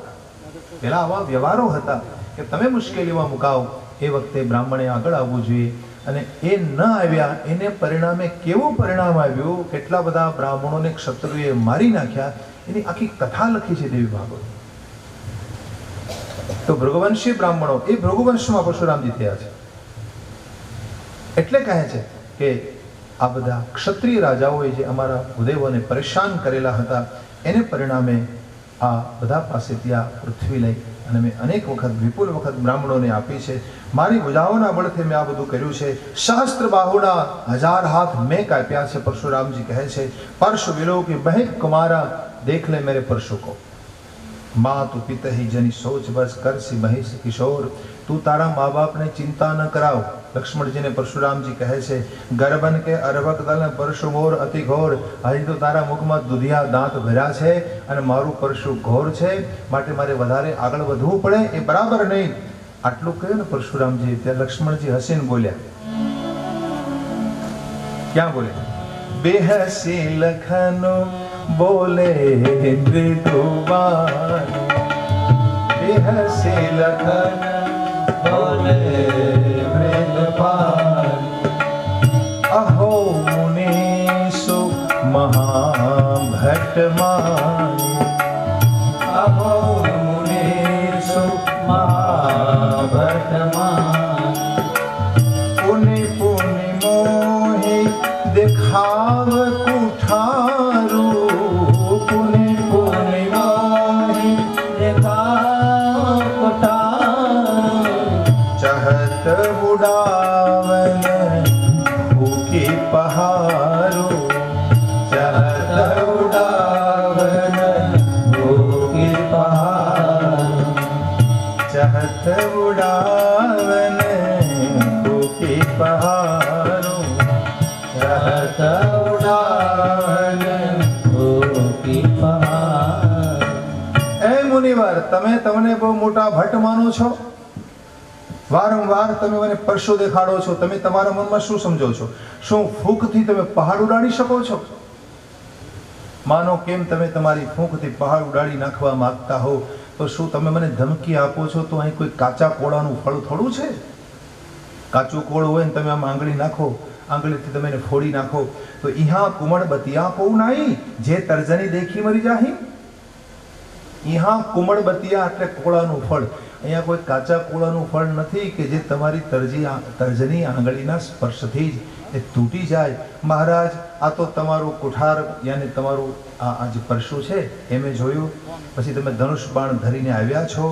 A: પેલા આવા વ્યવહારો હતા કે તમે મુશ્કેલીમાં મુકાવો એ વખતે બ્રાહ્મણે આગળ આવવું જોઈએ, અને એ ન આવ્યા એને પરિણામે કેવું પરિણામ આવ્યું, કેટલા બધા બ્રાહ્મણોને ક્ષત્રિયોએ મારી નાખ્યા, એની આખી કથા લખી છે દેવી ભાગવત। તો ભૃગુવંશી બ્રાહ્મણો, એ ભૃગુવંશમાં પરશુરામજી થયા છે, એટલે કહે છે કે આ બધા ક્ષત્રિય રાજાઓએ જે અમારા ભૂદેવોને પરેશાન કરેલા હતા, એને પરિણામે આ બધા પાસેથી આ પૃથ્વી લઈ અને મેં અનેક વખત, વિપુલ વખત બ્રાહ્મણોને આપી છે, મારી ભુજાઓના બળથી મેં આ બધું કર્યું છે। સહસ્ત્ર બાહુના 1000 હાથ મેં કાપ્યા છે, પરશુરામજી કહે છે। પરશુ વિલો કે બહેક કુમારા દેખ લે મેરે પરશુ કો। माँ तू पिता ही जनी सोच बस कर सी महेश किशोर, તું તારા મા બાપને ચિંતા ન કરાવ. લક્ષ્મણજીને પરશુરામજી કહે છે ગરબન કે અરવક દલ પરશુમોર અતિ ઘોર, હજી તો તારા મુખમાં દુધિયા દાંત ભર્યા છે અને મારું પરશુ ઘોર છે, માટે મારે વધારે આગળ વધવું પડે એ બરાબર નહીં. આટલું કહ્યું ને પરશુરામજી, ત્યાં લક્ષ્મણજી હસીને બોલ્યા. ક્યાં બોલ્યા? બેહસી લખનો બોલે મૃદુવાન, બેહસી લખન बोले मृदुपान, अहो मुनीषु महाभट्टमान, अहो मुनीषु महाभट्टमान, पुनि पुनि मोहि दिखाव कुठारू, पुनि पुनि मोहि दिखाव कुठारू, चहत उड़ावन भूखी पहारो, चहत उड़ावन भूखी पहारो, चहत उड़ावन भूखी पहारो, चहत उड़ावन भूखी पहारो. ए मुनिवर, તમે તમને બહુ મોટા ભટ્ટ માનો છો? વારંવાર તમે મને પરશુ દેખાડો છો. તમે તમારા મનમાં શું સમજો છો? શું ફૂંકથી તમે પહાડ ઉડાડી શકો છો? માનો કેમ તમે તમારી ફૂંકથી પહાડ ઉડાડી નાખવા માંગતા હો, તો શું તમે મને ધમકી આપો છો તો અહીં કોઈ કાચા કોળાનું ફળ થોડું છે? કાચું કોળ હોય ને તમે આમ આંગળી નાખો, આંગળીથી તમે એને ફોડી નાખો તો ઈહા કુમળ બતિયા કો નાઈ, જે તર્જની દેખી મરી જાહી. ઈહા કુમળ બતિયા એટલે કોળાનું ફળ. અહીંયા કોઈ કાચા કોળાનું ફળ નથી કે જે તમારી તર્જની આંગળીના સ્પર્શથી જ એ તૂટી જાય. મહારાજ, આ તો તમારું કુઠાર યાની તમારું આ જે પરશુ છે એ મેં જોયું. પછી તમે ધનુષ બાણ ધરીને આવ્યા છો.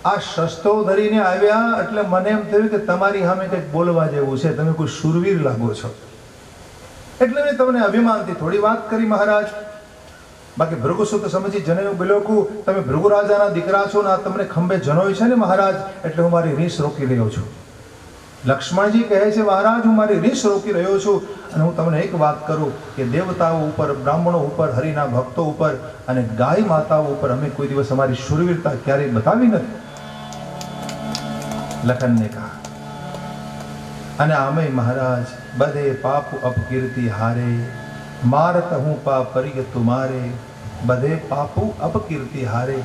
A: આ શસ્ત્રો ધરીને આવ્યા એટલે મને એમ થયું કે તમારી સામે કંઈક બોલવા જેવું છે, તમે કોઈ શૂરવીર લાગો છો, એટલે મેં તમને અભિમાનથી થોડી વાત કરી મહારાજ. બાકી ભૃગુસુત સમજી જનેऊ બિલોકું, તમે ભૃગુ રાજાના દીકરા છો ને આ તમને ખંભે જનોય છે ને મહારાજ, એટલે હું મારી રીસ રોકી રહ્યો છું. લક્ષ્મણજી કહે છે મહારાજ, હું મારી રીસ રોકી રહ્યો છું અને હું તમને એક વાત કરું કે દેવતાઓ ઉપર, બ્રાહ્મણો ઉપર, હરિના ભક્તો ઉપર અને ગાય માતાઓ ઉપર અમે કોઈ દિવસ અમારી શૂરવીરતા ક્યારેય બતાવી નથી. લખનને કહા અને આમે મહારાજ બધે પાપ અપકીર્તિ હારે, મારત હું પાપ પરિય તુમારે, બધે પાપુ અપકીર્તિ હારે.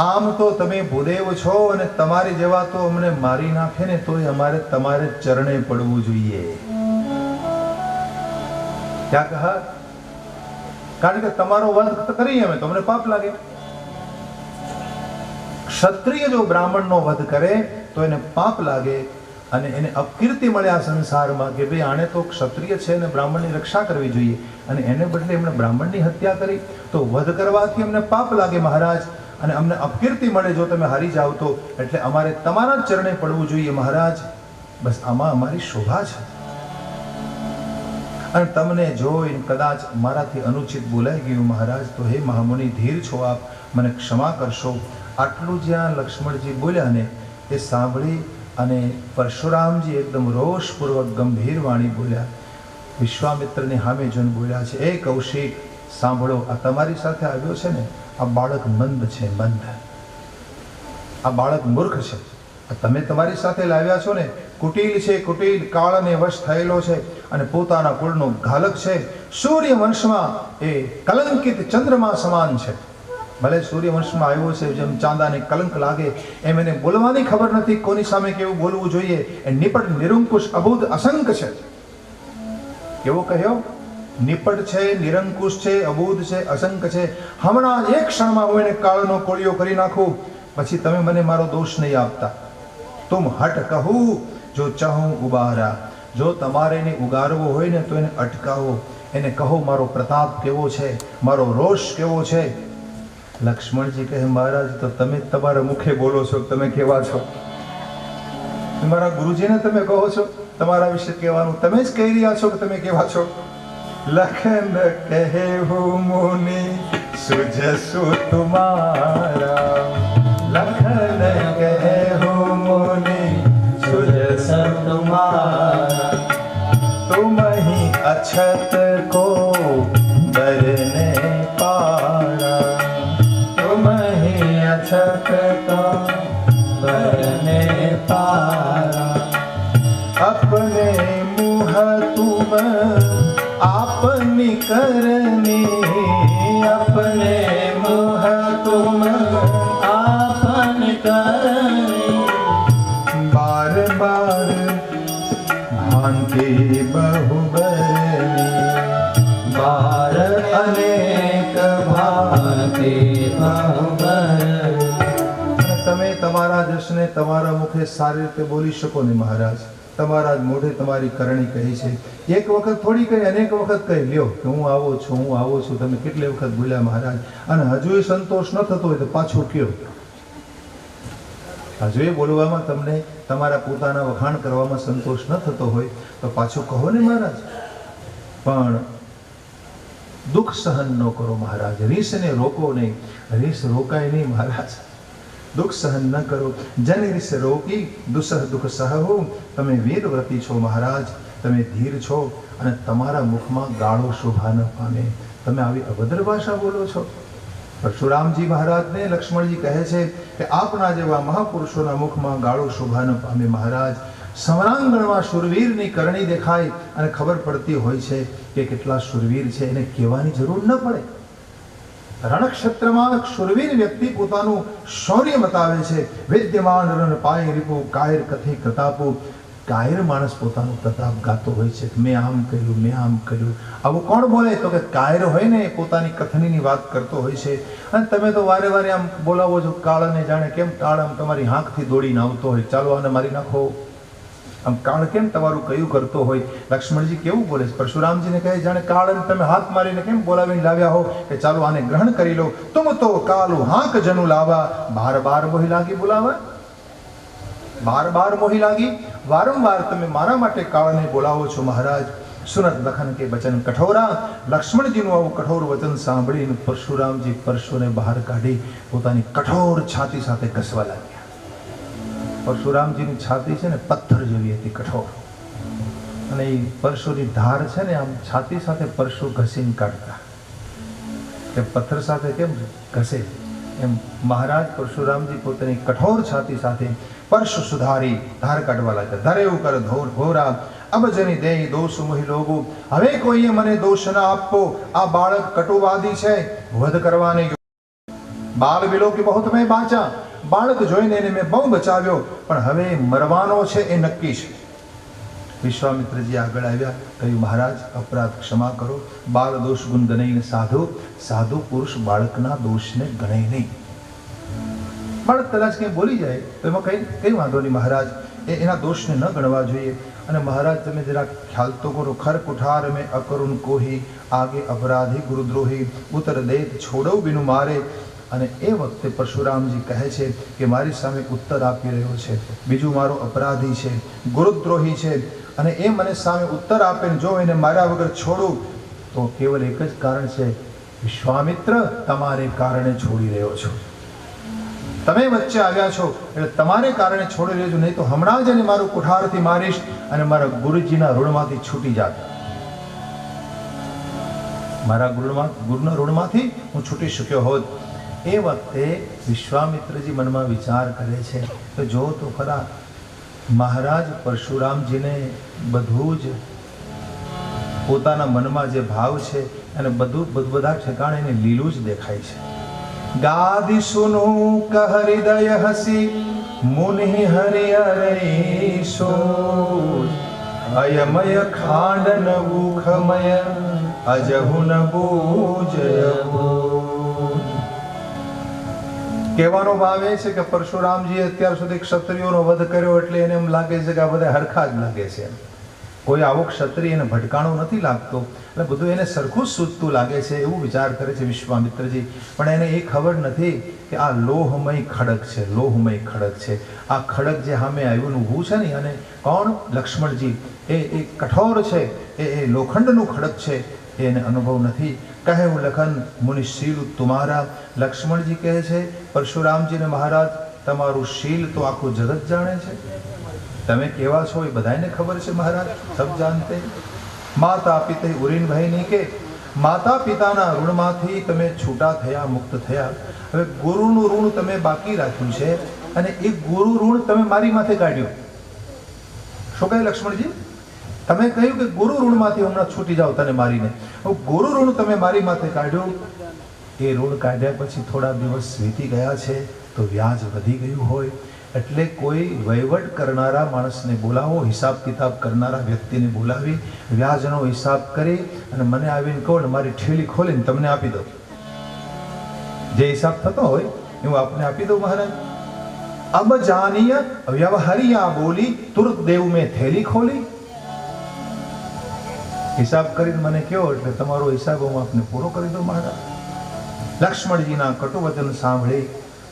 A: આમ તો તમે ભૂદેવ છો અને તમારી જેવા તો અમને મારી નાખે ને તોય અમારે તમારે ચરણે પડવું જોઈએ. ક્યાં કહા? કારણ કે તમારો વધ કરીએ અમે, તમને પાપ લાગે. ક્ષત્રિય જો બ્રાહ્મણનો વધ કરે તો એને પાપ લાગે અને એને અપકીર્તિ મળે આ સંસારમાં કે ભાઈ આણે તો ક્ષત્રિય છે અને બ્રાહ્મણની રક્ષા કરવી જોઈએ, અને એને બદલે એમણે બ્રાહ્મણની હત્યા કરી તો વધ કરવાથી અમને પાપ લાગે મહારાજ, અને અમને અપકીર્તિ મળે જો તમે હારી જાઓ તો. એટલે અમારે તમારા ચરણે પડવું જોઈએ મહારાજ. બસ આમાં અમારી શોભા છે. અને તમને જોઈને કદાચ મારાથી અનુચિત બોલાઈ ગયું મહારાજ, તો હે મહામુનિ ધીર છો આપ, મને ક્ષમા કરશો. આટલું જ્યાં લક્ષ્મણજી બોલ્યા ને એ સાંભળી અને પરશુરામજી એકદમ રોષપૂર્વક ગંભીર વાણી બોલ્યા. વિશ્વામિત્રની સામે જોઈને બોલ્યા છે, એ કૌશિક સાંભળો, આ તમારી સાથે આવ્યો છે ને આ બાળક મંદ છે, મંદ. આ બાળક મૂર્ખ છે. તમે તમારી સાથે લાવ્યા છો ને કુટિલ છે, કુટિલ, કાળને વશ થયેલો છે અને પોતાના કુળનો ઘાલક છે. સૂર્યવંશમાં એ કલંકિત ચંદ્રમા સમાન છે. ભલે સૂર્યવંશમાં આવ્યો છે, જેમ ચાંદાને કલંક લાગે એમ એને બોલવાની ખબર નથી કોની સામે કેવું બોલવું જોઈએ. એ નિપટ, નિરંકુશ, અબુધ, અસંક છે. કેવો કહ્યો? નિપટ છે, નિરંકુશ છે, અબુધ છે, અસંક છે. હમણાં એક ક્ષણમાં હું એને કાળનો કોળિયો કરી નાખું, પછી તમે મને મારો દોષ નહીં આપતા. તુમ હટ કહું જો ચાહું ઉબારા. જો તમારે એને ઉગારવો હોય ને તો એને અટકાવો, એને કહો મારો પ્રતાપ કેવો છે, મારો રોષ કેવો છે. લક્ષ્મણજી કહે મહારાજ, તો તમે તમારા મુખે બોલો છો, તમે કેવા છો? તમારા ગુરુજીને તમે કહો છો તમારા વિશે કહેવાનું, તમે જ કહી રહ્યા છો કે તમે કેવા છો. લખન કહે હું મુનિ सुजसु तुम्हारा। लखन कहे हो मुनि सुजस तुम्हारा। तुम ही अछत को बरने पारा। तुम ही अछत को बरने पारा। अपने मुँह तुम आपनी करनी। अपने मुँह तुम आपन करनी। बार बार भांति बहुबरनी। बार अनेक भांति बहुबरनी। તમે તમારા જશને તમારા મુખે સારી રીતે બોલી શકો ને મહારાજ, તમારા જ મોઢે તમારી કરણી કહી છે. એક વખત થોડી કહી, અનેક વખત કહી લ્યો કે હું આવો છું, હું આવો છું. તમે કેટલી વખત બોલ્યા મહારાજ, અને હજુય સંતોષ ન થતો હોય તો પાછું કયો. હજુય બોલવામાં તમને તમારા પોતાના વખાણ કરવામાં સંતોષ ન થતો હોય તો પાછું કહો ને મહારાજ. પણ દુઃખ સહન ન કરો મહારાજ, રીસને રોકો નહીં. રીસ રોકાય નહીં મહારાજ. દુઃખ સહન ન કરો. જન રીસ રોકી દુસહ દુઃખ સહવો. તમે વીરવ્રતી છો મહારાજ, તમે ધીર છો, અને તમારા મુખમાં ગાળો શોભા ન પામે. તમે આવી અભદ્ર ભાષા બોલો છો. પરશુરામજી મહારાજને લક્ષ્મણજી કહે છે કે આપના જેવા મહાપુરુષોના મુખમાં ગાળો શોભા ન પામે મહારાજ. સમરાંગણમાં શૂરવીરની કરણી દેખાય અને ખબર પડતી હોય છે કે કેટલા શૂરવીર છે, એને કહેવાની જરૂર ન પડે. રણક્ષેત્રમાં શૂરવીર વ્યક્તિ પોતાનું શૌર્ય બતાવે છે. વિદ્યમાન રણ પાય રીપુ કાયર કથે પ્રતાપુ. કાયર માણસ પોતાનું પ્રતાપ ગાતો હોય છે, મેં આમ કર્યું, મેં આમ કર્યું. આવું કોણ બોલે? તો કે કાયર હોય ને એ પોતાની કથનીની વાત કરતો હોય છે. અને તમે તો વારે વારે આમ બોલાવો છો કાળને, જાણે કેમ કાળ આમ તમારી આંખથી દોડીને આવતો હોય, ચાલો આને મારી નાખો. આમ કાળ કેમ તમારું કયું કરતો હોય? લક્ષ્મણજી કેવું બોલે છે? પરશુરામજીને કહે જાણે કાળને તમે હાથ મારીને કેમ બોલાવીને લાવ્યા હો કે ચાલો આને ગ્રહણ કરી લો. તુમ તો કાલુ હાંક જનું લાવા. બાર બાર મોહી લાગી બોલાવા. બાર બાર મોહી લાગી. વારંવાર તમે મારા માટે કાળને બોલાવો છો મહારાજ. સુરત લખન કે વચન કઠોરા. લક્ષ્મણજીનું આવું કઠોર વચન સાંભળીને પરશુરામજી પરશુને બહાર કાઢી પોતાની કઠોર છાતી સાથે ઘસવા લાગ્યા. પરશુરામજીની છાતી છે ને પથ્થર જેવી હતી, કઠોર. અને એ પરશુની ધાર છે ને આમ છાતી સાથે પરશુ ઘસીને કાઢતા. એ પથ્થર સાથે કેમ ઘસે એમ મહારાજ પરશુરામજી પોતાની કઠોર છાતી સાથે પરશુ સુધારી ધાર કાઢવા લાગ્યા. ધરે એવું કરે ધોર ઘોરા અબજની દે દોષ મોહી લોગો. હવે કોઈએ મને દોષ ના આપવો. આ બાળક કટુવાદી છે, વધ કરવાની. બાળ વિલો કે બહુત મેં બાચા. બાળક જોઈને એને મેં બહુ બચાવ્યો, પણ હવે મરવાનો છે એ નક્કી છે. વિશ્વામિત્રજી આગળ આવ્યા, કહ્યું મહારાજ અપરાધ ક્ષમા કરો. બાળ દોષ ગુણ ગણાઈને સાધુ. સાધુ પુરુષ બાળકના દોષને ગણે નહીં. બાળક કદાચ કંઈ બોલી જાય તો એમાં કઈ વાંધો નહીં મહારાજ, એના દોષને ન ગણવા જોઈએ. અને મહારાજ તમે જરા ખ્યાલ તો કરો. ખર કુઠાર મેં અકરુણ કોહી આગે અપરાધી ગુરુદ્રોહી ઉત્તર દેત છોડવ બિનુ મારે. અને એ વખતે પરશુરામજી કહે છે કે મારી સામે ઉત્તર આપી રહ્યો છે, બીજું મારો અપરાધી છે, ગુરુદ્રોહી છે, અને એ મને સામે ઉત્તર આપે જો એને માર્યા વગર છોડું તો કેવલ એક જ કારણ છે, વિશ્વામિત્ર તમારે કારણે છોડી રહ્યો છો. તમે વચ્ચે આવ્યા છો એટલે તમારે કારણે છોડી રહ્યો છું, નહીં તો હમણાં જ એને મારું કુઠારથી મારીશ અને મારા ગુરુજીના ઋણમાંથી છૂટી જાત. મારા ગુરુના ઋણમાંથી હું છૂટી શક્યો હોત. એ વખતે વિશ્વામિત્રજી મનમાં વિચાર કરે છે તો જો તો ખરા મહારાજ પરશુરામજીને બધું જ પોતાના મનમાં જે ભાવ છે અને બધા ઠેકાણે એને લીલું જ દેખાય છે. ગાદી સુનું કહ હૃદય હસી મુનિ હરિહરઈશો અયમય ખાંડન મુખમય અજહુન બૂજયવો. કહેવાનો ભાવ એ છે કે પરશુરામજીએ અત્યાર સુધી ક્ષત્રિયોનો વધ કર્યો એટલે એને એમ લાગે છે કે આ બધા હરખા જ લાગે છે. કોઈ આવો ક્ષત્રિય એને ભટકાણો નથી લાગતો, એટલે બધું એને સરખું જ સૂચતું લાગે છે એવું વિચાર કરે છે વિશ્વામિત્રજી. પણ એને એ ખબર નથી કે આ લોહમય ખડક છે, લોહમય ખડક છે. આ ખડક જે સામે આવ્યું ઊભું છે ને, અને કોણ? લક્ષ્મણજી. એ કઠોર છે, એ લોખંડનું ખડક છે, એને અનુભવ નથી. કહે લખન મુનિ શીલ તુમારા. લક્ષ્મણજી કહે છે પરશુરામજીને મહારાજ તમારું શીલ તો આખું જગત જાણે છે, તમે કેવા છો એ બધાને ખબર છે મહારાજ, સબ જાણતે. માતા પિતે ઉરીન ભાઈની કે માતા પિતાના ઋણમાંથી તમે છૂટા થયા, મુક્ત થયા. હવે ગુરુનું ઋણ તમે બાકી રાખ્યું છે અને એ ગુરુ ઋણ તમે મારી માથે કાઢ્યું. શું કહે લક્ષ્મણજી? તમે કહ્યું કે ગુરુ ઋણમાંથી હમણાં છૂટી જાઓ તને મારીને. ગુરુ ઋણ તમે મારી માથે કાઢ્યું. એ ઋણ કાઢ્યા પછી થોડા દિવસ વીતી ગયા છે તો વ્યાજ વધી ગયું હોય, એટલે કોઈ વહીવટ કરનારા માણસને બોલાવો, હિસાબ કિતાબ કરનારા વ્યક્તિને બોલાવી વ્યાજનો હિસાબ કરી અને મને આવીને કહો ને મારી ઠેલી ખોલીને તમને આપી દો. જે હિસાબ થતો હોય એ હું આપને આપી દઉં મહારાજ. અબ જાનીય વ્યવહારિયા બોલી તુરત દેવ મેં થેલી ખોલી. હિસાબ કરીને મને કહો એટલે તમારો હિસાબ હું આપને પૂરો કરી દઉં મહારાજ. લક્ષ્મણજીના કટુ વચન સાંભળી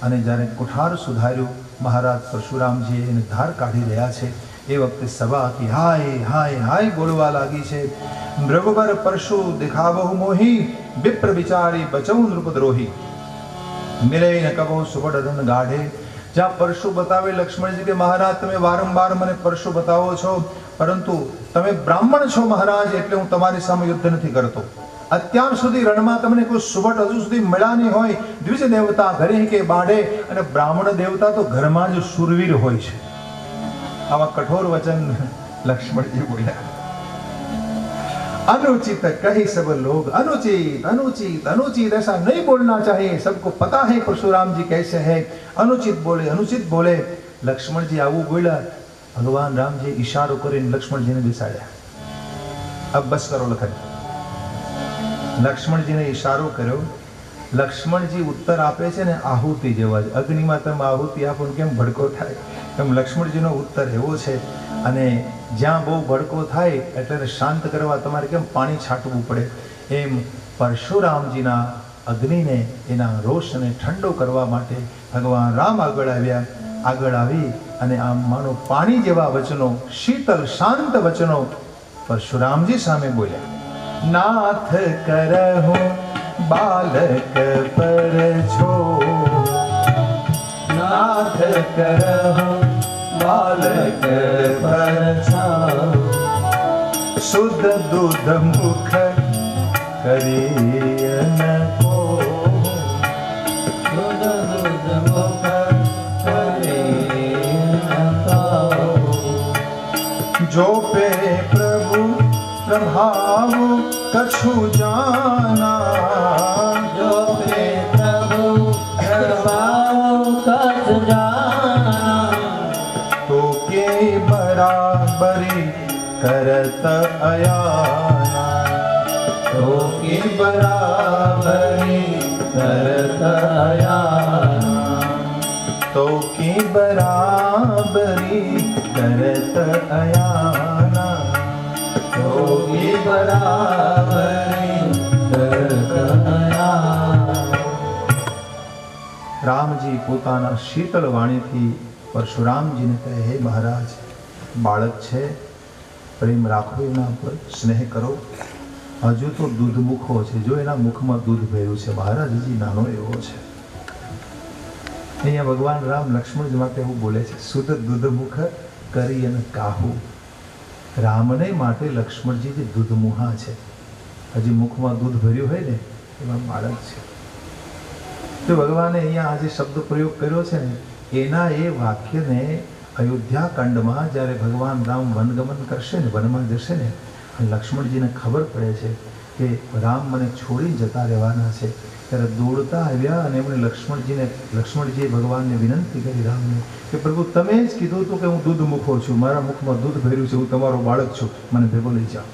A: અને જ્યારે કુઠાર સુધાર્યું મહારાજ પરશુરામજી એને ધાર કાઢી રહ્યા છે એ વખતે સભા હતી હાય હાય હાય બોલવા લાગી છે. મૃગબર પરશુ દેખાવહુ મોહી વિપ્ર વિચારી બચવું નૃપદ્રોહી મિલે ન કબો સુબડધન ગાઢે. જ્યાં પરશુ બતાવે લક્ષ્મણજી કે મહારાજ તમે વારંવાર મને પરશુ બતાવો છો, પરંતુ તમે બ્રાહ્મણ છો મહારાજ, એટલે હું તમારી સામે યુદ્ધ નથી કરતો. અત્યાર સુધી રણમાં તમને કોઈ સુબટ હજુ સુધી મળ્યા નહીં હોય. દ્વિજ દેવતા ઘરે કે બાઢે અને બ્રાહ્મણ દેવતા તો ઘરમાં જ સુરવીર હોય છે. આવા કઠોર વચન લક્ષ્મણજી બોલ્યા. अनुचित कही सब लोग, अनुचित अनुचित अनुचित ऐसा नहीं बोलना चाहिए, सबको पता है परशुराम जी कैसे है. अनुचित बोले अनुचित बोले. लक्ष्मण जी आવું બોલ્યા. ભગવાન રામજી ઈશારો કરીને લક્ષ્મણજીને બેસાડ્યા. अब बस करो लखन. લક્ષ્મણજીને ઈશારો કર્યો. લક્ષ્મણજી ઉત્તર આપે છે ને આહુતિ જેવા જ. અગ્નિમાં તમે આહુતિ આપો કેમ ભડકો થાય, એમ લક્ષ્મણજીનો ઉત્તર એવો છે. અને જ્યાં બહુ ભડકો થાય એટલે શાંત કરવા તમારે કેમ પાણી છાંટવું પડે, એમ પરશુરામજીના અગ્નિને એના રોષને ઠંડો કરવા માટે ભગવાન રામ આગળ આવ્યા. આગળ આવી અને આમ માનો પાણી જેવા વચનો, શીતલ શાંત વચનો પરશુરામજી સામે બોલ્યા. નાથ કરહુ બાલક પર છો, નાથ કરહુ બાલક પર છો, શુદ્ધ દૂધ મુખ કરી કો, શુદ્ધ દૂધ મુખ કરી જો પે પ્રભુ प्रभाव कछु जाना, जो पे प्रभु प्रभाव कछु जाना, तो के बराबरी करत अयाना, तो के बराबरी करत अयाना, तो के बराबरी करत अयाना, રામજી પોતાના શીતળ વાણીથી પરશુરામજીને કહે, હે મહારાજ, બાળક છે, પ્રેમ રાખો એના ઉપર, સ્નેહ કરો. હજુ તો દૂધ મુખો છે, જો એના મુખમાં દૂધ ભર્યું છે મહારાજ, હજી નાનો એવો છે. અહીંયા ભગવાન રામ લક્ષ્મણજી માટે એવું બોલે છે, શુદ્ધ દૂધ મુખ કરી અને કાહુ. રામને માટે લક્ષ્મણજી જે દૂધમુહા છે, હજી મુખમાં દૂધ ભર્યું હોય ને એમાં બાળક છે. તો ભગવાને અહીંયા આજે શબ્દ પ્રયોગ કર્યો છે ને, એના એ વાક્યને અયોધ્યા કાંડમાં જ્યારે ભગવાન રામ વનગમન કરશે ને, વનમાં જશે ને, લક્ષ્મણજીને ખબર પડે છે કે રામ મને છોડી જતા રહેવાના છે, ત્યારે દોડતા આવ્યા અને એમણે લક્ષ્મણજીએ ભગવાનને વિનંતી કરી રામને કે પ્રભુ તમે જ કીધું હતું કે હું દૂધ મુખો છું, મારા મુખમાં દૂધ ભર્યું છે, હું તમારો બાળક છું, મને ભેગો લઈ જાઓ.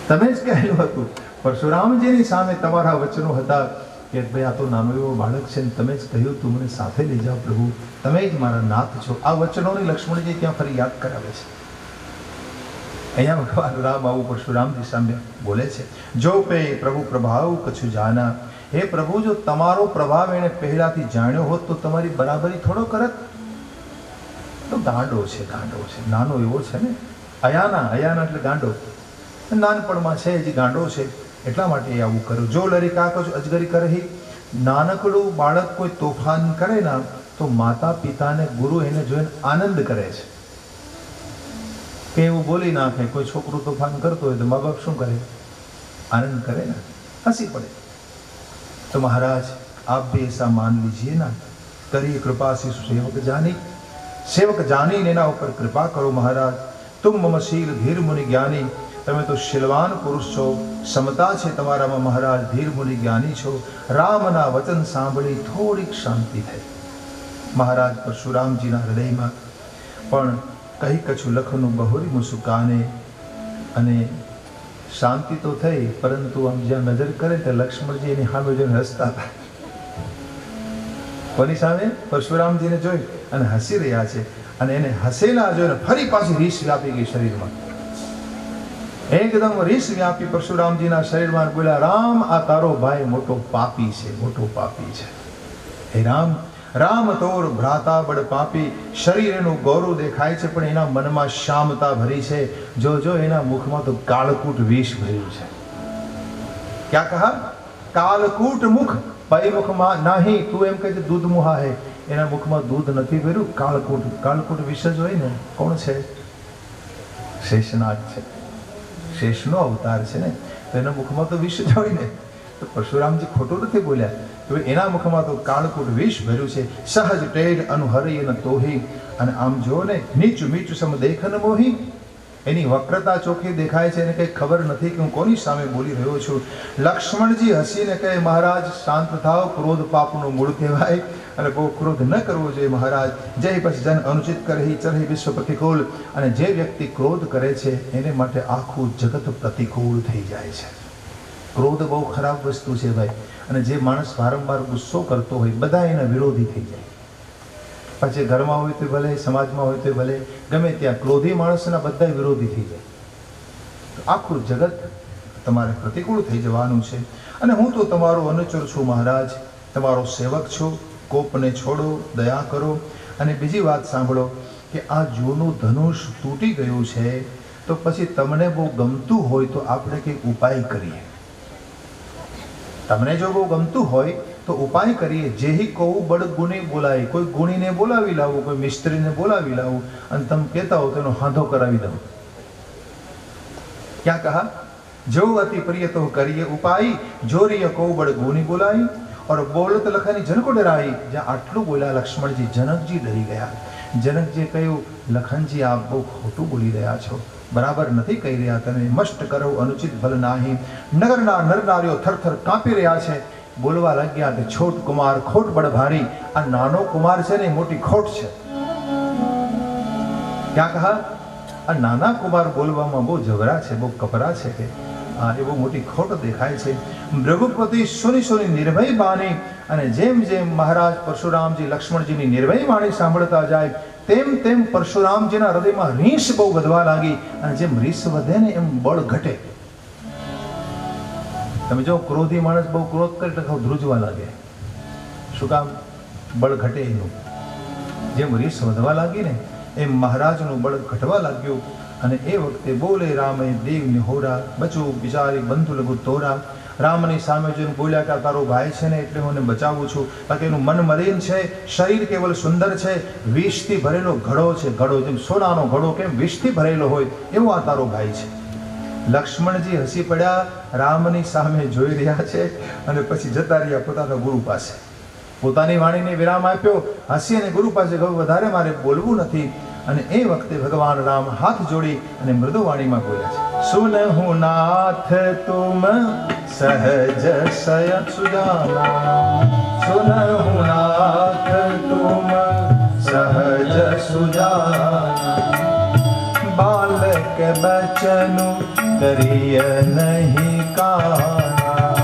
A: તમે જ કહેલું હતું, પરશુરામજીની સામે તમારા વચનો હતા કે ભાઈ આ તો નાનો એવો બાળક છે, તમે જ કહ્યું તું મને સાથે લઈ જાઓ પ્રભુ, તમે જ મારા નાથ છો. આ વચનોની લક્ષ્મણજી ત્યાં ફરી યાદ કરાવે છે. અહીંયા ભગવાન રામ આવું પરશુરામજી સામે બોલે છે, જો પે પ્રભુ પ્રભાવ કછું જાના. હે પ્રભુ, જો તમારો પ્રભાવ એને પહેલાથી જાણ્યો હોત તો તમારી બરાબરી થોડો કરત. તો ગાંડો છે, ગાંડો છે, નાનો એવો છે ને. અયાના એટલે ગાંડો, નાનપણમાં છે હજી ગાંડો છે, એટલા માટે એ આવું કર્યું. જો લરી કાકજ અજગરી કરહી, નાનકડું બાળક કોઈ તોફાન કરે ને તો માતા પિતાને ગુરુ એને જોઈને આનંદ કરે છે કે એવું બોલી નાખે. કોઈ છોકરું તોફાન કરતો હોય તો મા બાપ શું કરે? आनंद करे ना, हंसी पड़े. तो महाराज आप भी ऐसा मान लीजिए ना, करिए कृपा से सेवक जानी ने ना ऊपर कृपा करो महाराज. तुम मम शील धीर मुनि ज्ञानी, તમે તો શીલવાન પુરુષ છો, સમતા છે તમારામાં મહારાજ, ધીર મુનિ જ્ઞાની છો. રામના વચન સાંભળી થોડીક શાંતિ થઈ. મહારાજ પરશુરામજીના હૃદયમાં પણ કહી કછું લખનું બહોરી મુસુકાને, અને શાંતિ તો થઈ, પરંતુ આમ જ્યાં નજર કરે તો લક્ષ્મણજી એની સામે જોઈને હસતા હતા. કોની સામે? પરશુરામજીને જોઈ અને હસી રહ્યા છે. અને એને હસેલા જોઈને ફરી પાછી રીસ વ્યાપી ગઈ શરીરમાં. એકદમ રીસ વ્યાપી પરશુરામજીના શરીરમાં. બોલ્યા, રામ આ તારો ભાઈ મોટો પાપી છે, મોટો પાપી છે. હે રામ, રામ તોર ભ્રાતા બડ પાપી. શરીર એનું ગૌરવ દેખાય છે પણ એના મનમાં શામતા ભરી છે. જો એના મુખમાં તો કાળકૂટ વિષ ભર્યું છે. ક્યાં કહા? કાળકૂટ મુખ, પૈ મુખમાં નહીં. તું એમ કહે છે દૂધ મુહા હે, એના મુખમાં દૂધ નથી ભર્યું, કાળકૂટ વિષ જ હોય ને. કોણ છે? શેષનાગ છે, શેષનો અવતાર છે ને, તો એના મુખમાં તો વિષ જ હોય ને. તો પરશુરામજી ખોટું નથી બોલ્યા. તો એના મુખમાં તો કાળકૂટ વિષ ભર્યું છે. સહજ ટેઢ અનુહરી ન તોહી. અને આમ જો ને, નીચું મીચું સમ દેખન મોહી. એની વક્રતા ચોખ્ખી દેખાય છે. એને કંઈ ખબર નથી કે હું કોની સામે બોલી રહ્યો છું. લક્ષ્મણજી હસીને કહે, મહારાજ શાંત થાવ, ક્રોધ પાપનું મૂળ કહેવાય અને બહુ ક્રોધ ન કરવો જોઈએ મહારાજ. જય પછી જન અનુચિત કરહી ચરહી વિશ્વ પ્રતિકૂળ. અને જે વ્યક્તિ ક્રોધ કરે છે એને માટે આખું જગત પ્રતિકૂળ થઈ જાય છે. ક્રોધ બહુ ખરાબ વસ્તુ છે ભાઈ. અને જે માણસ વારંવાર ગુસ્સો કરતો હોય બધા એના વિરોધી થઈ જાય. પછી ઘરમાં હોય તો ભલે, સમાજમાં હોય તો ભલે, ગમે ત્યાં ક્રોધી માણસના બધા વિરોધી થઈ જાય. તો આખું જગત તમારે પ્રતિકૂળ થઈ જવાનું છે. અને હું તો તમારો અનુચર છું મહારાજ, તમારો સેવક છું. કોપને છોડો, દયા કરો. અને બીજી વાત સાંભળો કે આ જૂનું ધનુષ તૂટી ગયું છે, તો પછી તમને બહુ ગમતું હોય તો આપણે કંઈક ઉપાય કરીએ. તમને જો બહુ ગમતું હોય તો ઉપાય કરીએ. જેહી કહું બડ ગુણી બોલાય. કોઈ ગુણીને બોલાવી લાવું, કોઈ મિસ્ત્રીને બોલાવી લાવું, અને તમે કહેતા હો તો એનો હાંધો કરાવી દઉં. ક્યાં કહા? જો અતિ પ્રિય તો કરીએ ઉપાય, જોરીય કહું બડ ગુણી બોલાય. और બોલત લખાની જનકો ડરાઈ. જ્યાં આટલું બોલ્યા લક્ષ્મણજી, જનકજી ડરી ગયા. જનકજીએ કહ્યું, લખનજી આપ બહુ ખોટું બોલી રહ્યા છો, બરાબર નથી કહી રહ્યા તમે. મસ્ત કરો અનુચિત ભલ નાહી. નગરના નર નારીઓ થરથર કાંપી રહ્યા છે. બોલવા લાગ્યા કે છોટ કુમાર ખોટ બડ ભારી. આ નાનો કુમાર છે ને મોટી ખોટ છે. ક્યાં કહા? આ નાના કુમાર બોલવામાં બહુ જબરા છે, બહુ કપરા છે કે હા, એ બહુ મોટી ખોટ દેખાય છે. રઘુપતિ સોની સોની નિર્ભય બાણી. અને જેમ જેમ મહારાજ પરશુરામજી લક્ષ્મણજીની નિર્ભય વાણી સાંભળતા જાય તેમ તેમ પરશુરામજીના હૃદયમાં રીસ બહુ વધવા લાગી. અને જેમ રીસ વધે ને એમ બળ ઘટે. તમે જો ક્રોધી માણસ બહુ ક્રોધ કરે એટલે ધ્રુજવા લાગે. શું કામ? બળ ઘટે એનું. જેમ રીસ વધવા લાગી ને એમ મહારાજનું બળ ઘટવા લાગ્યું. અને એ વખતે બોલે રામે દેવ નિહોરા, બચું બિચારી બંધુ લઘુ તોરા. રામની સામે જોઈને બોલ્યા કે તારો ભાઈ છે ને એટલે હું એને બચાવું છું. બાકી એનું મન મલિન છે, શરીર કેવલ સુંદર છે, વિષથી ભરેલો ઘડો છે. ઘડો જેમ સોનાનો ઘડો કેમ વિષથી ભરેલો હોય એવો આ તારો ભાઈ છે. લક્ષ્મણજી હસી પડ્યા, રામની સામે જોઈ રહ્યા છે અને પછી જતા રહ્યા પોતાના ગુરુ પાસે. પોતાની વાણીને વિરામ આપ્યો, હસી અને ગુરુ પાસે કહ્યું, વધારે મારે બોલવું નથી. અને એ વખતે ભગવાન રામ હાથ જોડી અને મૃદુ વાણીમાં બોલ્યા છે, સુનહુ નાથ તુમ સહજ સય સુજાના. સુનહુ નાથ તુમ સહજ સુજાના. બાલક બચनु કરિય નહીં કાના.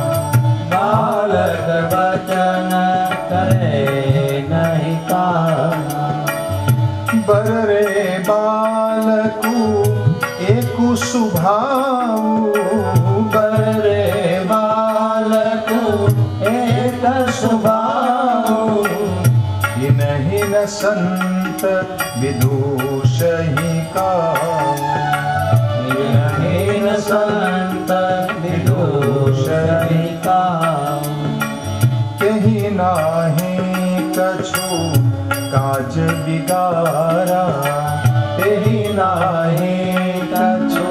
A: બાલક બચન કરે નહીં કાના. બરે બાલકુ એકુ સુભાવ. બરે બાલકુ એક સુભાવ. ઇનહિન સંત વિદુષહિ કા. ઇનહિન સંત વિદુષ नाही कछु काज बिगारा, तेहि नाही कछु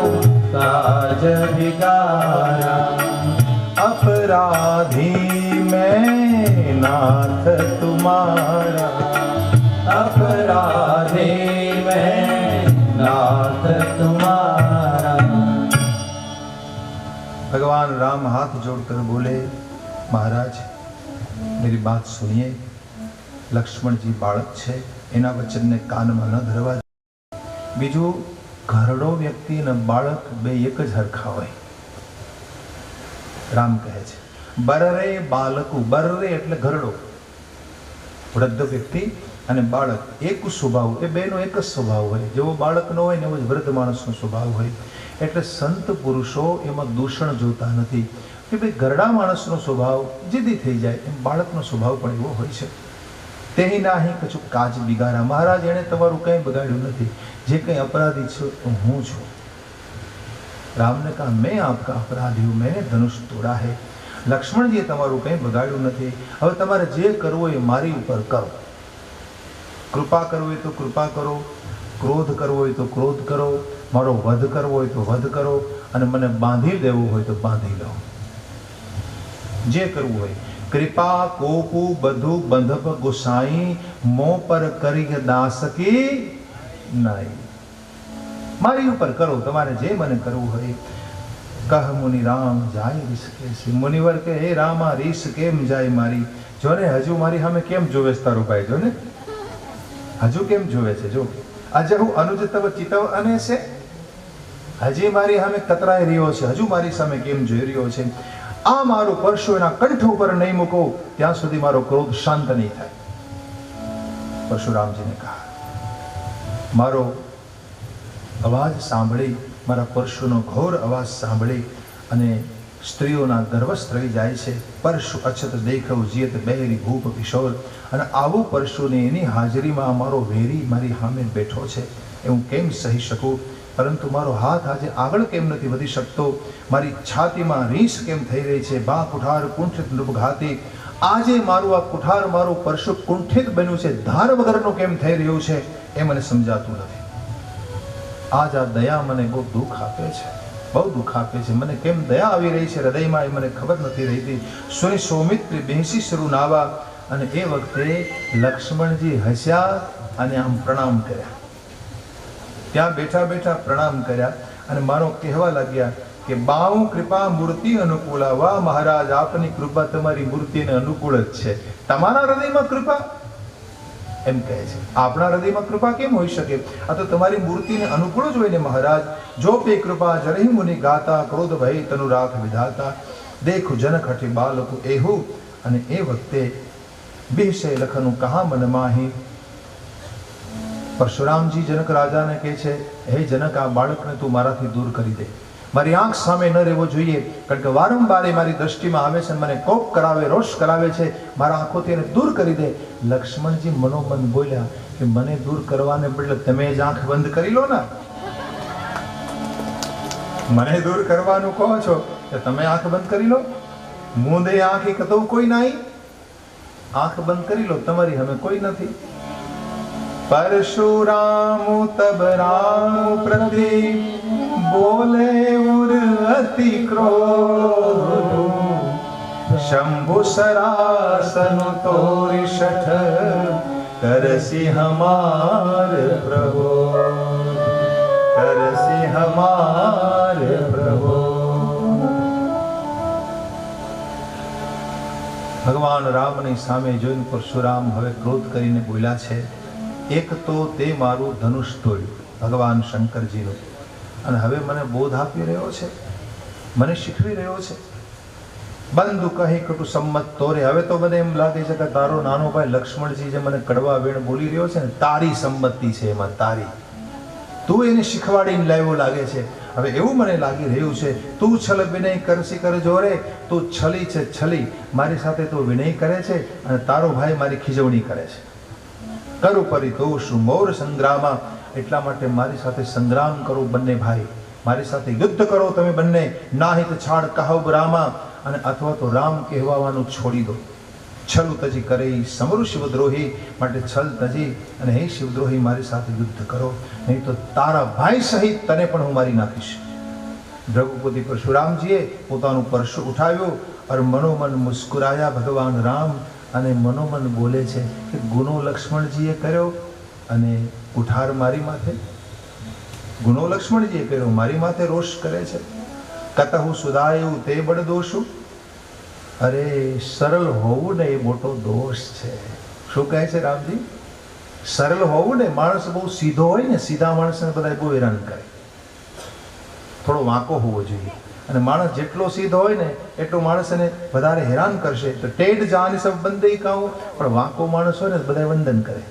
A: काज बिगारा। अपराधी मैं नाथ तुम्हारा, अपराधी मैं नाथ तुम्हारा। भगवान राम हाथ जोड़कर बोले, महाराज मेरी बात सुनिए। लक्ष्मण जी बाळक छे, एना वचनने काનમાં ન ધરવા। બીજું, ઘરડો વ્યક્તિ અને બાળક બે એક જ હરખા હોય। રામ કહે છે બરરે બાલકુ, બરરે એટલે ઘરડો, વૃદ્ધ વ્યક્તિ અને બાળક એક સ્વભાવ, એ બેનો એક જ સ્વભાવ હોય। જેવો બાળકનો હોય ને એવો જ વૃદ્ધ માણસનો સ્વભાવ હોય। એટલે સંત પુરુષો એમાં દૂષણ જોતા નથી કે ભાઈ ઘરડા માણસનો સ્વભાવ જીદી થઈ જાય, એમ બાળકનો સ્વભાવ પણ એવો હોય છે। તેહી નાહી કછું કાજ બિગારા, મહારાજ એણે તમારું કંઈ બગાડ્યું નથી, જે કંઈ અપરાધી છો તો હું છું। રામને કહા મેં આપકા अपराधी हूँ, मैंने धनुष तोड़ा है। લક્ષ્મણજીએ તમારું કંઈ બગાડ્યું નથી। હવે તમારે જે કરવું એ મારી ઉપર કરો। કૃપા કરવી હોય તો કૃપા કરો, ક્રોધ કરવો હોય તો ક્રોધ કરો, મારો વધ કરવો હોય તો વધ કરો, અને મને બાંધી લેવું હોય તો બાંધી લો। જે કરવું હોય। કૃપા કોપુ બધું બંધપ ગુસાઈ, મો પર કરી દાસકી નહીં। મારી ઉપર કરો, તમારે જે મને કરવું હોય। કહ મુનિ રામ જાય રીસ કેસી, મુનિવર કે હે રામા રીસ કેમ જાય મારી? જો ને હજુ મારી સામે કેમ જોવે છે તારો ભાઈ? જો ને હજુ કેમ જોવે છે? જો અજહુ અનુજ તવ ચિતવ અને છે, હજી મારી સામે કતરાઈ રહ્યો છે, હજુ મારી સામે કેમ જોઈ રહ્યો છે? આ મારું પરશુ એના કંઠ ઉપર નહીં મૂકો ત્યાં સુધી મારો ક્રોધ શાંત નહીં થાય। પરશુરામજીને કહા, મારો અવાજ સાંભળી, મારા પરશુનો ઘોર અવાજ સાંભળી અને સ્ત્રીઓના ગર્વસ્થ રહી જાય છે। પરશુ અછત દેખવ જીયત બહેરી ભૂપ કિશોર, અને આવું પરશુને એની હાજરીમાં મારો વેરી મારી સામે બેઠો છે, એ હું કેમ સહી શકું? પરંતુ મારો હાથ આજે આગળ કેમ નથી વધી શકતો? મારી છાતીમાં રીસ કેમ થઈ રહી છે? બા કુઠાર કુંઠિત નૃપઘાતી, આજે મારું આ કુઠાર, મારું પરશુ કુંઠિત બન્યું છે, ધાર વગરનું કેમ થઈ રહ્યું છે એ મને સમજાતું નથી। આજ આ દયા મને બહુ દુઃખ આપે છે, બહુ દુઃખ આપે છે। મને કેમ દયા આવી રહી છે હૃદયમાં એ મને ખબર નથી રહેતી। સુની સૌમિત્રી બેસી શરૂ નાવા, અને એ વખતે લક્ષ્મણજી હસ્યા અને આમ પ્રણામ કર્યા। ત્યાં બેઠા બેઠા પ્રણામ કર્યા અને મારો કહેવા લાગ્યા કે બાઉ કૃપા મૂર્તિ અનુકૂળ, વાહ મહારાજ આપની કૃપા તમારી મૂર્તિને અનુકૂળ જ છે। તમારા હૃદયમાં કૃપા એમ કહે છે, આપણા હૃદયમાં કૃપા કેમ હોઈ શકે? આ તો તમારી મૂર્તિને અનુકૂળ જ હોય ને મહારાજ। જો પે કૃપા જરહી મુનિ ગાતા, ક્રોધ ભય તનુ રાખ વિધાતા, દેખું જનક હઠી બાલકુ એહુ। અને એ વખતે બિહસે લખનું કહા મન માહી। પરશુરામજી જનક રાજાને કહે છે, હે જનક, આ બાળકને તું મારાથી દૂર કરી દે, મારી આંખ સામે ન રહેવો જોઈએ, કારણ કે વારંવાર એ મારી દ્રષ્ટિમાં આવે છે, મને કોપ કરાવે, રોષ કરાવે છે, મારા આંખોથી એને દૂર કરી દે। લક્ષ્મણજી મનોમન બોલ્યા કે મને દૂર કરવાને બદલે તમે જ આંખ બંધ કરી લો ને। મને દૂર કરવાનું કહો છો કે તમે આંખ બંધ કરી લો। મૂંદે આંખી કતો કોઈ નહીં, આંખ બંધ કરી લો, તમારી હવે કોઈ નથી। परशुराम तब राम प्रति बोले उर अति क्रोध, शंभु सरासन तोरि शठ करसी हमार प्रभु, करसी हमार प्रभु। ભગવાન રામની સામે જોઈને પરશુરામ હવે ક્રોધ કરીને બોલ્યા છે, એક તો તે મારું ધનુષ તોડ્યું, ભગવાન શંકરજીનું, અને હવે મને બોધ આપી રહ્યો છે, મને શીખવી રહ્યો છે। બંધુ કહી કટુ સંમત તોરે, હવે તો મને એમ લાગે છે કે તારો નાનો ભાઈ લક્ષ્મણજી જે મને કડવા વેણ બોલી રહ્યો છે ને, તારી સંમતિ છે એમાં, તારી, તું એને શીખવાડીને લાવ્યો લાગે છે। હવે એવું મને લાગી રહ્યું છે, તું છલ વિનય કરસી કર જોરે, તું છલી છે છલી, મારી સાથે તું વિનય કરે છે અને તારો ભાઈ મારી ખીજવણી કરે છે। કરું પરિતોષ મોર સંગ્રામા, એટલા માટે મારી સાથે સંગ્રામ કરો બંને ભાઈ, મારી સાથે યુદ્ધ કરો તમે બંને। નાહિત છાડ કહબ રામા, અને અથવા તો રામ કહેવાનું છોડી દો, છલ તજી કરે સમરુ શિવદ્રોહી, માટે છલ તજી અને હે શિવદ્રોહી મારી સાથે યુદ્ધ કરો, નહીં તો તારા ભાઈ સહિત તને પણ હું મારી નાખીશ. રઘુપતિ પરશુરામજીએ પોતાનું પરશુ ઉઠાવ્યું और મનોમન મુસ્કુરાયા ભગવાન રામ, અને મનોમન બોલે છે કે ગુનો લક્ષ્મણજીએ કર્યો અને કુઠાર મારી માથે, ગુનો લક્ષ્મણજીએ કર્યો મારી માથે રોષ કરે છે. કતહુ સુધાયું તે બળ દોષું, અરે સરળ હોવું ને એ મોટો દોષ છે. શું કહે છે રામજી? સરળ હોવું ને, માણસ બહુ સીધો હોય ને, સીધા માણસને બધા બહુ હેરાન કરે. થોડો વાંકો હોવો જોઈએ, અને માણસ જેટલો સીધો હોય ને એટલો માણસ એને વધારે હેરાન કરશે. તો ટેઢ જાની સબ બંદે કહું, પણ વાંકો માણસ હોય ને બધા વંદન કરે.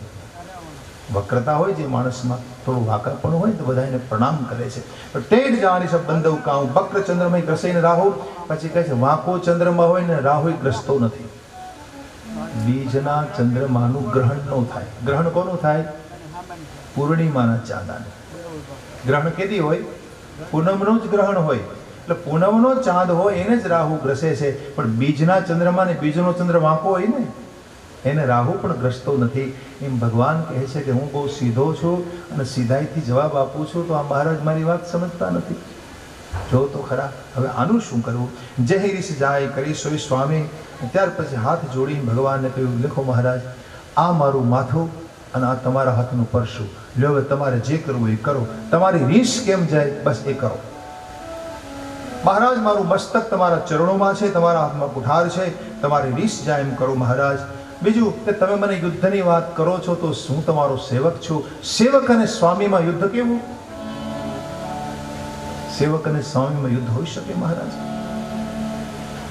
A: વક્રતા હોય જે માણસમાં, થોડું વાંકાપણું હોય તો બધા એને પ્રણામ કરે છે. તો ટેઢ જાની સબ બંદવ કાઉ, વક્ર ચંદ્રમય ગ્રસેને રાહુ. પછી કહે છે વાંકો ચંદ્રમાં હોય ને રાહુ ગ્રસતો નથી. બીજના ચંદ્રમાનું ગ્રહણ ન થાય. ગ્રહણ કોનું થાય? પૂર્ણિમાના ચાંદાનું ગ્રહણ. કેદી હોય? પૂનમનું જ ગ્રહણ હોય. એટલે પૂનમનો ચાંદ હોય એને જ રાહુ ગ્રસે છે. પણ બીજના ચંદ્રમા ને બીજનો ચંદ્ર વાંકો હોય ને એને રાહુ પણ ગ્રસતો નથી. એમ ભગવાન કહે છે કે હું બહુ સીધો છું અને સીધાઈથી જવાબ આપું છું, તો આ મહારાજ મારી વાત સમજતા નથી. જો તો ખરા હવે આનું શું કરવું? જય રીસ જાય કરી સોઈ સ્વામી. ત્યાર પછી હાથ જોડી ભગવાનને કહ્યું, લખો મહારાજ, આ મારું માથું અને આ તમારા હાથનું પરશું લ્યો, હવે તમારે જે કરવું એ કરો. તમારી રીસ કેમ જાય બસ એ કરો. મહારાજ મારું મસ્તક તમારા ચરણોમાં છે, તમારા હાથમાં કુઠાર છે, તમારી રીસ જાય એમ કરો મહારાજ. બીજું કે તમે મને યુદ્ધની વાત કરો છો તો હું તમારો સેવક છું. સેવક અને સ્વામીમાં યુદ્ધ કેવું? સેવક અને સ્વામીમાં યુદ્ધ હોઈ શકે મહારાજ?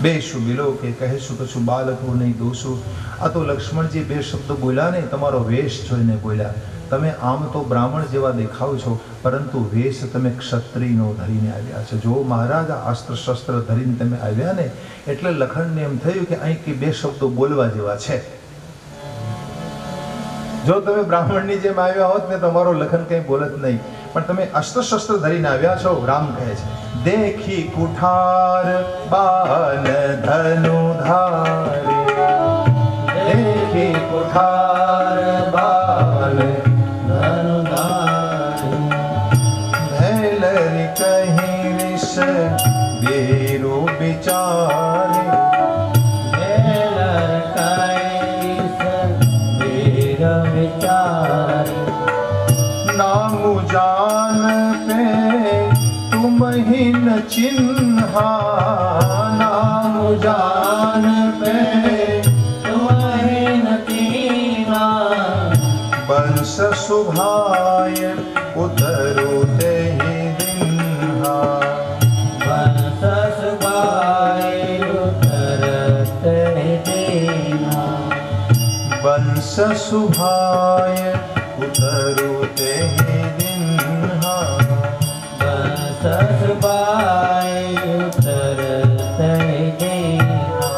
A: બેશું બિલો કે કહેશું કશું બાલકો નહીં દોશું. આ તો લક્ષ્મણજી બે શબ્દ બોલ્યા ને, તમારો વેશ જોઈને બોલ્યા. તમે આમ તો બ્રાહ્મણ જેવા દેખાવ છો, પરંતુ વેશ તમે ક્ષત્રિયનો ધરીને આવ્યા છો. જો મહારાજ અસ્ત્ર શસ્ત્ર ધરીને તમે આવ્યા ને એટલે લખણને એમ થયું કે અહીં કે બે શબ્દો બોલવા જેવા છે. જો તમે બ્રાહ્મણની જેમ આવ્યા હોત ને તમારો લખન કંઈ બોલત નહીં, પણ તમે અસ્ત્ર શસ્ત્ર ધરીને આવ્યા છો. રામ કહે છે, દેખી કુઠાર બાન ધનુધારે, દેખી કુઠાર બાન ધનુધારે, ભૈલરી કહી વિષ બેરો વિચારે, ભૈલર કહી વિષ બેર વિચારે, नामु जान पे तुम ही न चिन्हा, नामु जान पे तुम ही न चिन्हा, वंश शुभाय उतरो ते दिन्हा, वंश शुभाय उतरते दिन्हा, वंश शुभाय उतरो ते दिन्हा, ससबाई उतरते दिन्हा.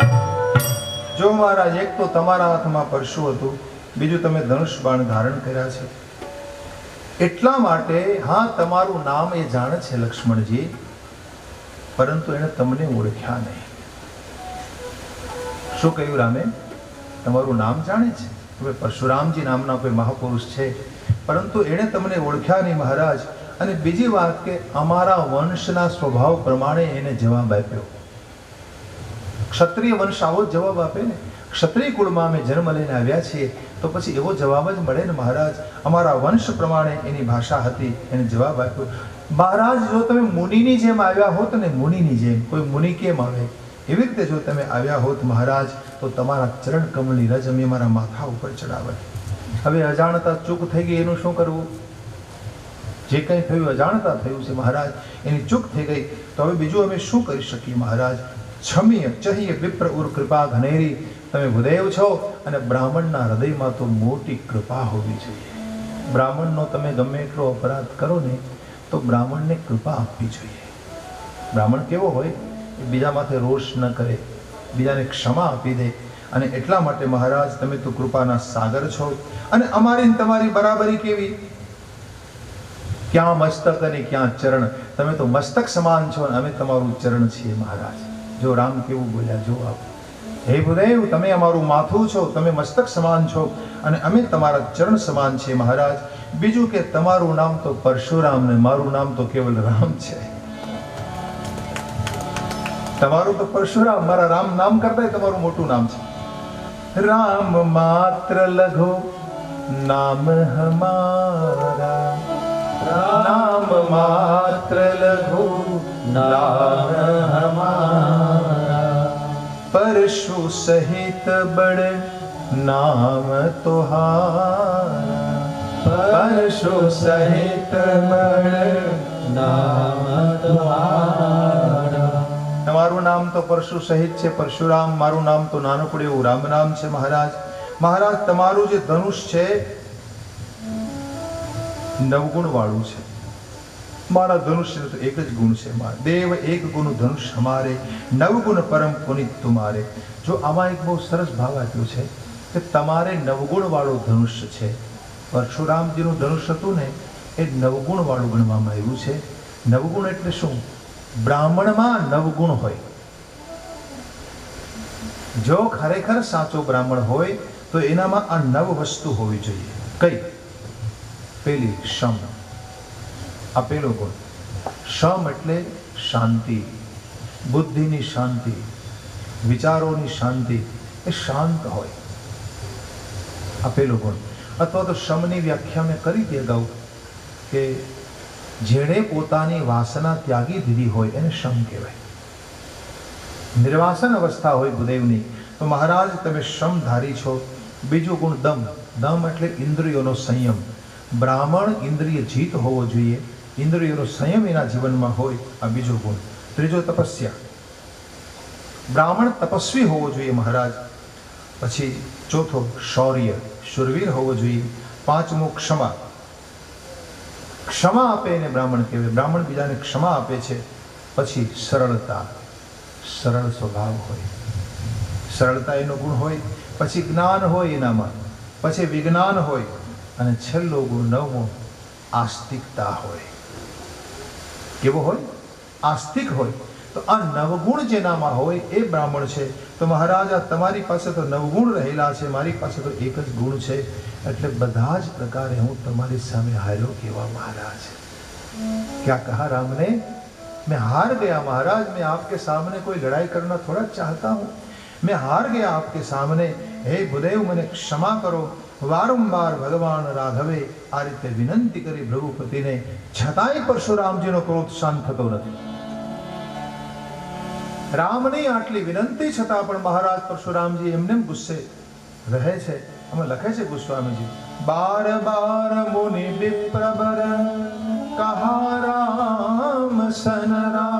A: જો મહારાજ, એક તો તમારા હાથમાં પરશુ હતું, બીજું તમે ધનુષ બાણ ધારણ કર્યા છે. એટલા માટે હા તમારું નામ એ જાણે છે લક્ષ્મણજી, પરંતુ એને તમને ઓળખ્યા નહીં. શું કહ્યું રામે? તમારું નામ જાણે છે. હવે પરશુરામજી નામના કોઈ મહાપુરુષ છે, પરંતુ એણે તમને ઓળખ્યા નહીં મહારાજ. અને બીજી વાત કે અમારા વંશના સ્વભાવ પ્રમાણે એને જવાબ આપ્યો. ક્ષત્રિય વંશ આવો જ જવાબ આપે ને. ક્ષત્રિય કુળમાં અમે જન્મ લઈને આવ્યા છીએ તો પછી એવો જવાબ જ મળે ને મહારાજ. અમારા વંશ પ્રમાણે એની ભાષા હતી, એને જવાબ આપ્યો. મહારાજ, જો તમે મુનિની જેમ આવ્યા હોત ને, મુનિની જેમ, કોઈ મુનિ કેમ આવે એવી રીતે જો તમે આવ્યા હોત મહારાજ, તો તમારા ચરણ કમળની રજ અમે મારા માથા ઉપર ચડાવત. હવે અજાણતા ચૂક થઈ ગઈ, એનું શું કરવું? જે કંઈ થયું અજાણતા થયું છે મહારાજ, એની ચૂક થઈ ગઈ, તો હવે બીજું અમે શું કરી શકીએ મહારાજ? છમીય ચહીય વિપ્ર ઉર કૃપા ઘનેરી. તમે ભૂદેવ છો અને બ્રાહ્મણના હૃદયમાં તો મોટી કૃપા હોવી જોઈએ. બ્રાહ્મણનો તમે ગમે એટલો અપરાધ કરો ને તો બ્રાહ્મણને કૃપા આપવી જોઈએ. બ્રાહ્મણ કેવો હોય? બીજા માથે રોષ ન કરે, બીજાને ક્ષમા આપી દે. અને એટલા માટે મહારાજ તમે તો કૃપાના સાગર છો. અને અમારી તમારી બરાબરી કેવી? ક્યાં મસ્તક અને ક્યાં ચરણ. તમે તો મસ્તક સમાન છો અને અમે તમારું ચરણ છીએ મહારાજ. જો રામ કેવું બોલ્યા, જો આપ હે ભૂદેવ, તમે અમારું માથું છો, તમે મસ્તક સમાન છો અને અમે તમારા ચરણ સમાન છીએ મહારાજ. બીજું કે તમારું નામ તો પરશુરામ ને મારું નામ તો કેવલ રામ છે. તમારું તો પરશુરામ, મારા રામ નામ કરતા તમારું મોટું નામ છે. રામ માત્ર લઘુ નામ હમારા, નામ માત્ર લઘુ નામ હમારા, પરશુ સહિત બડ નામ તુહારા, પરશુ સહિત બડ નામ તુહારા. તમારું નામ તો પરશુ સહિત છે પરશુરામ, મારું નામ તો નાનકડું એવું રામ નામ છે મહારાજ. મહારાજ, તમારું જે ધનુષ છે નવગુણ વાળું છે, મારા ધનુષ્ય તો એક જ ગુણ છે. દેવ એક ગુણ ધનુષ હમારે, નવગુણ પરમ પુનિત તુમારે. જો આમાં એક બહુ સરસ ભાવ આપ્યો છે કે તમારે નવગુણ વાળું ધનુષ્ય છે. પરશુરામજીનું ધનુષ્ય હતું ને એ નવગુણ વાળું ગણવામાં આવ્યું છે. નવગુણ એટલે શું? બ્રાહ્મણમાં નવગુણ હોય. જો ખરેખર સાચો બ્રાહ્મણ હોય તો એનામાં આ નવ વસ્તુ હોવી જોઈએ. કઈ? પેલી શમ. આ પેલો ગુણ. શમ એટલે શાંતિ, બુદ્ધિની શાંતિ, વિચારોની શાંતિ, એ શાંત હોય. આ પેલો ગુણ. અથવા તો શમની વ્યાખ્યા મેં કરી હતી અગાઉ કે જેણે પોતાની વાસના ત્યાગી દીધી હોય એને શમ કહેવાય. નિર્વાસન અવસ્થા હોય ભૂદેવની તો મહારાજ તમે શમધારી છો. બીજો ગુણ દમ. દમ એટલે ઇન્દ્રિયોનો સંયમ. બ્રાહ્મણ ઇન્દ્રિય જીત હોવો જોઈએ, ઇન્દ્રિયોનો સંયમ એના જીવનમાં હોય. આ બીજો ગુણ. ત્રીજો તપસ્યા. બ્રાહ્મણ તપસ્વી હોવો જોઈએ મહારાજ. પછી ચોથો શૌર્ય, શુરવીર હોવો જોઈએ. પાંચમો ક્ષમા. ક્ષમા આપે એને બ્રાહ્મણ કહેવાય. બ્રાહ્મણ બીજાને ક્ષમા આપે છે. પછી સરળતા, સરળ સ્વભાવ હોય, સરળતા એનો ગુણ હોય. પછી જ્ઞાન હોય એનામાં, પછી વિજ્ઞાન હોય અને છેલ્લો ગુણ નવમો આસ્તિકતા હોય. કેવો હોય? આસ્તિક હોય. તો આ નવગુણ જેનામાં હોય એ બ્રાહ્મણ છે. તો મહારાજ આ તમારી પાસે તો નવગુણ રહેલા છે, મારી પાસે તો એક જ ગુણ છે. એટલે બધા જ પ્રકારે હું તમારી સામે હાર્યો કેવા મહારાજ. क्या कहा राम ने? मैं हार गया महाराज, मैं आपके सामने कोई लड़ाई करना थोड़ा चाहता हूँ, मैं हार गया आपके सामने. हे ભૂદેવ, મને ક્ષમા કરો. વારંવાર ભગવાન રાઘવે આ રીતે વિનંતી કરી ભૃગુપતિને, છતાંય પરશુરામજીનો ક્રોધ શાંત થતો નથી. રામની આટલી વિનંતી છતાં પણ મહારાજ પરશુરામજી એમને ગુસ્સે રહે છે. આમાં લખે છે ગોસ્વામીજી, બાર બાર મુનિ વિપ્રબર કહા રામ સન રામ,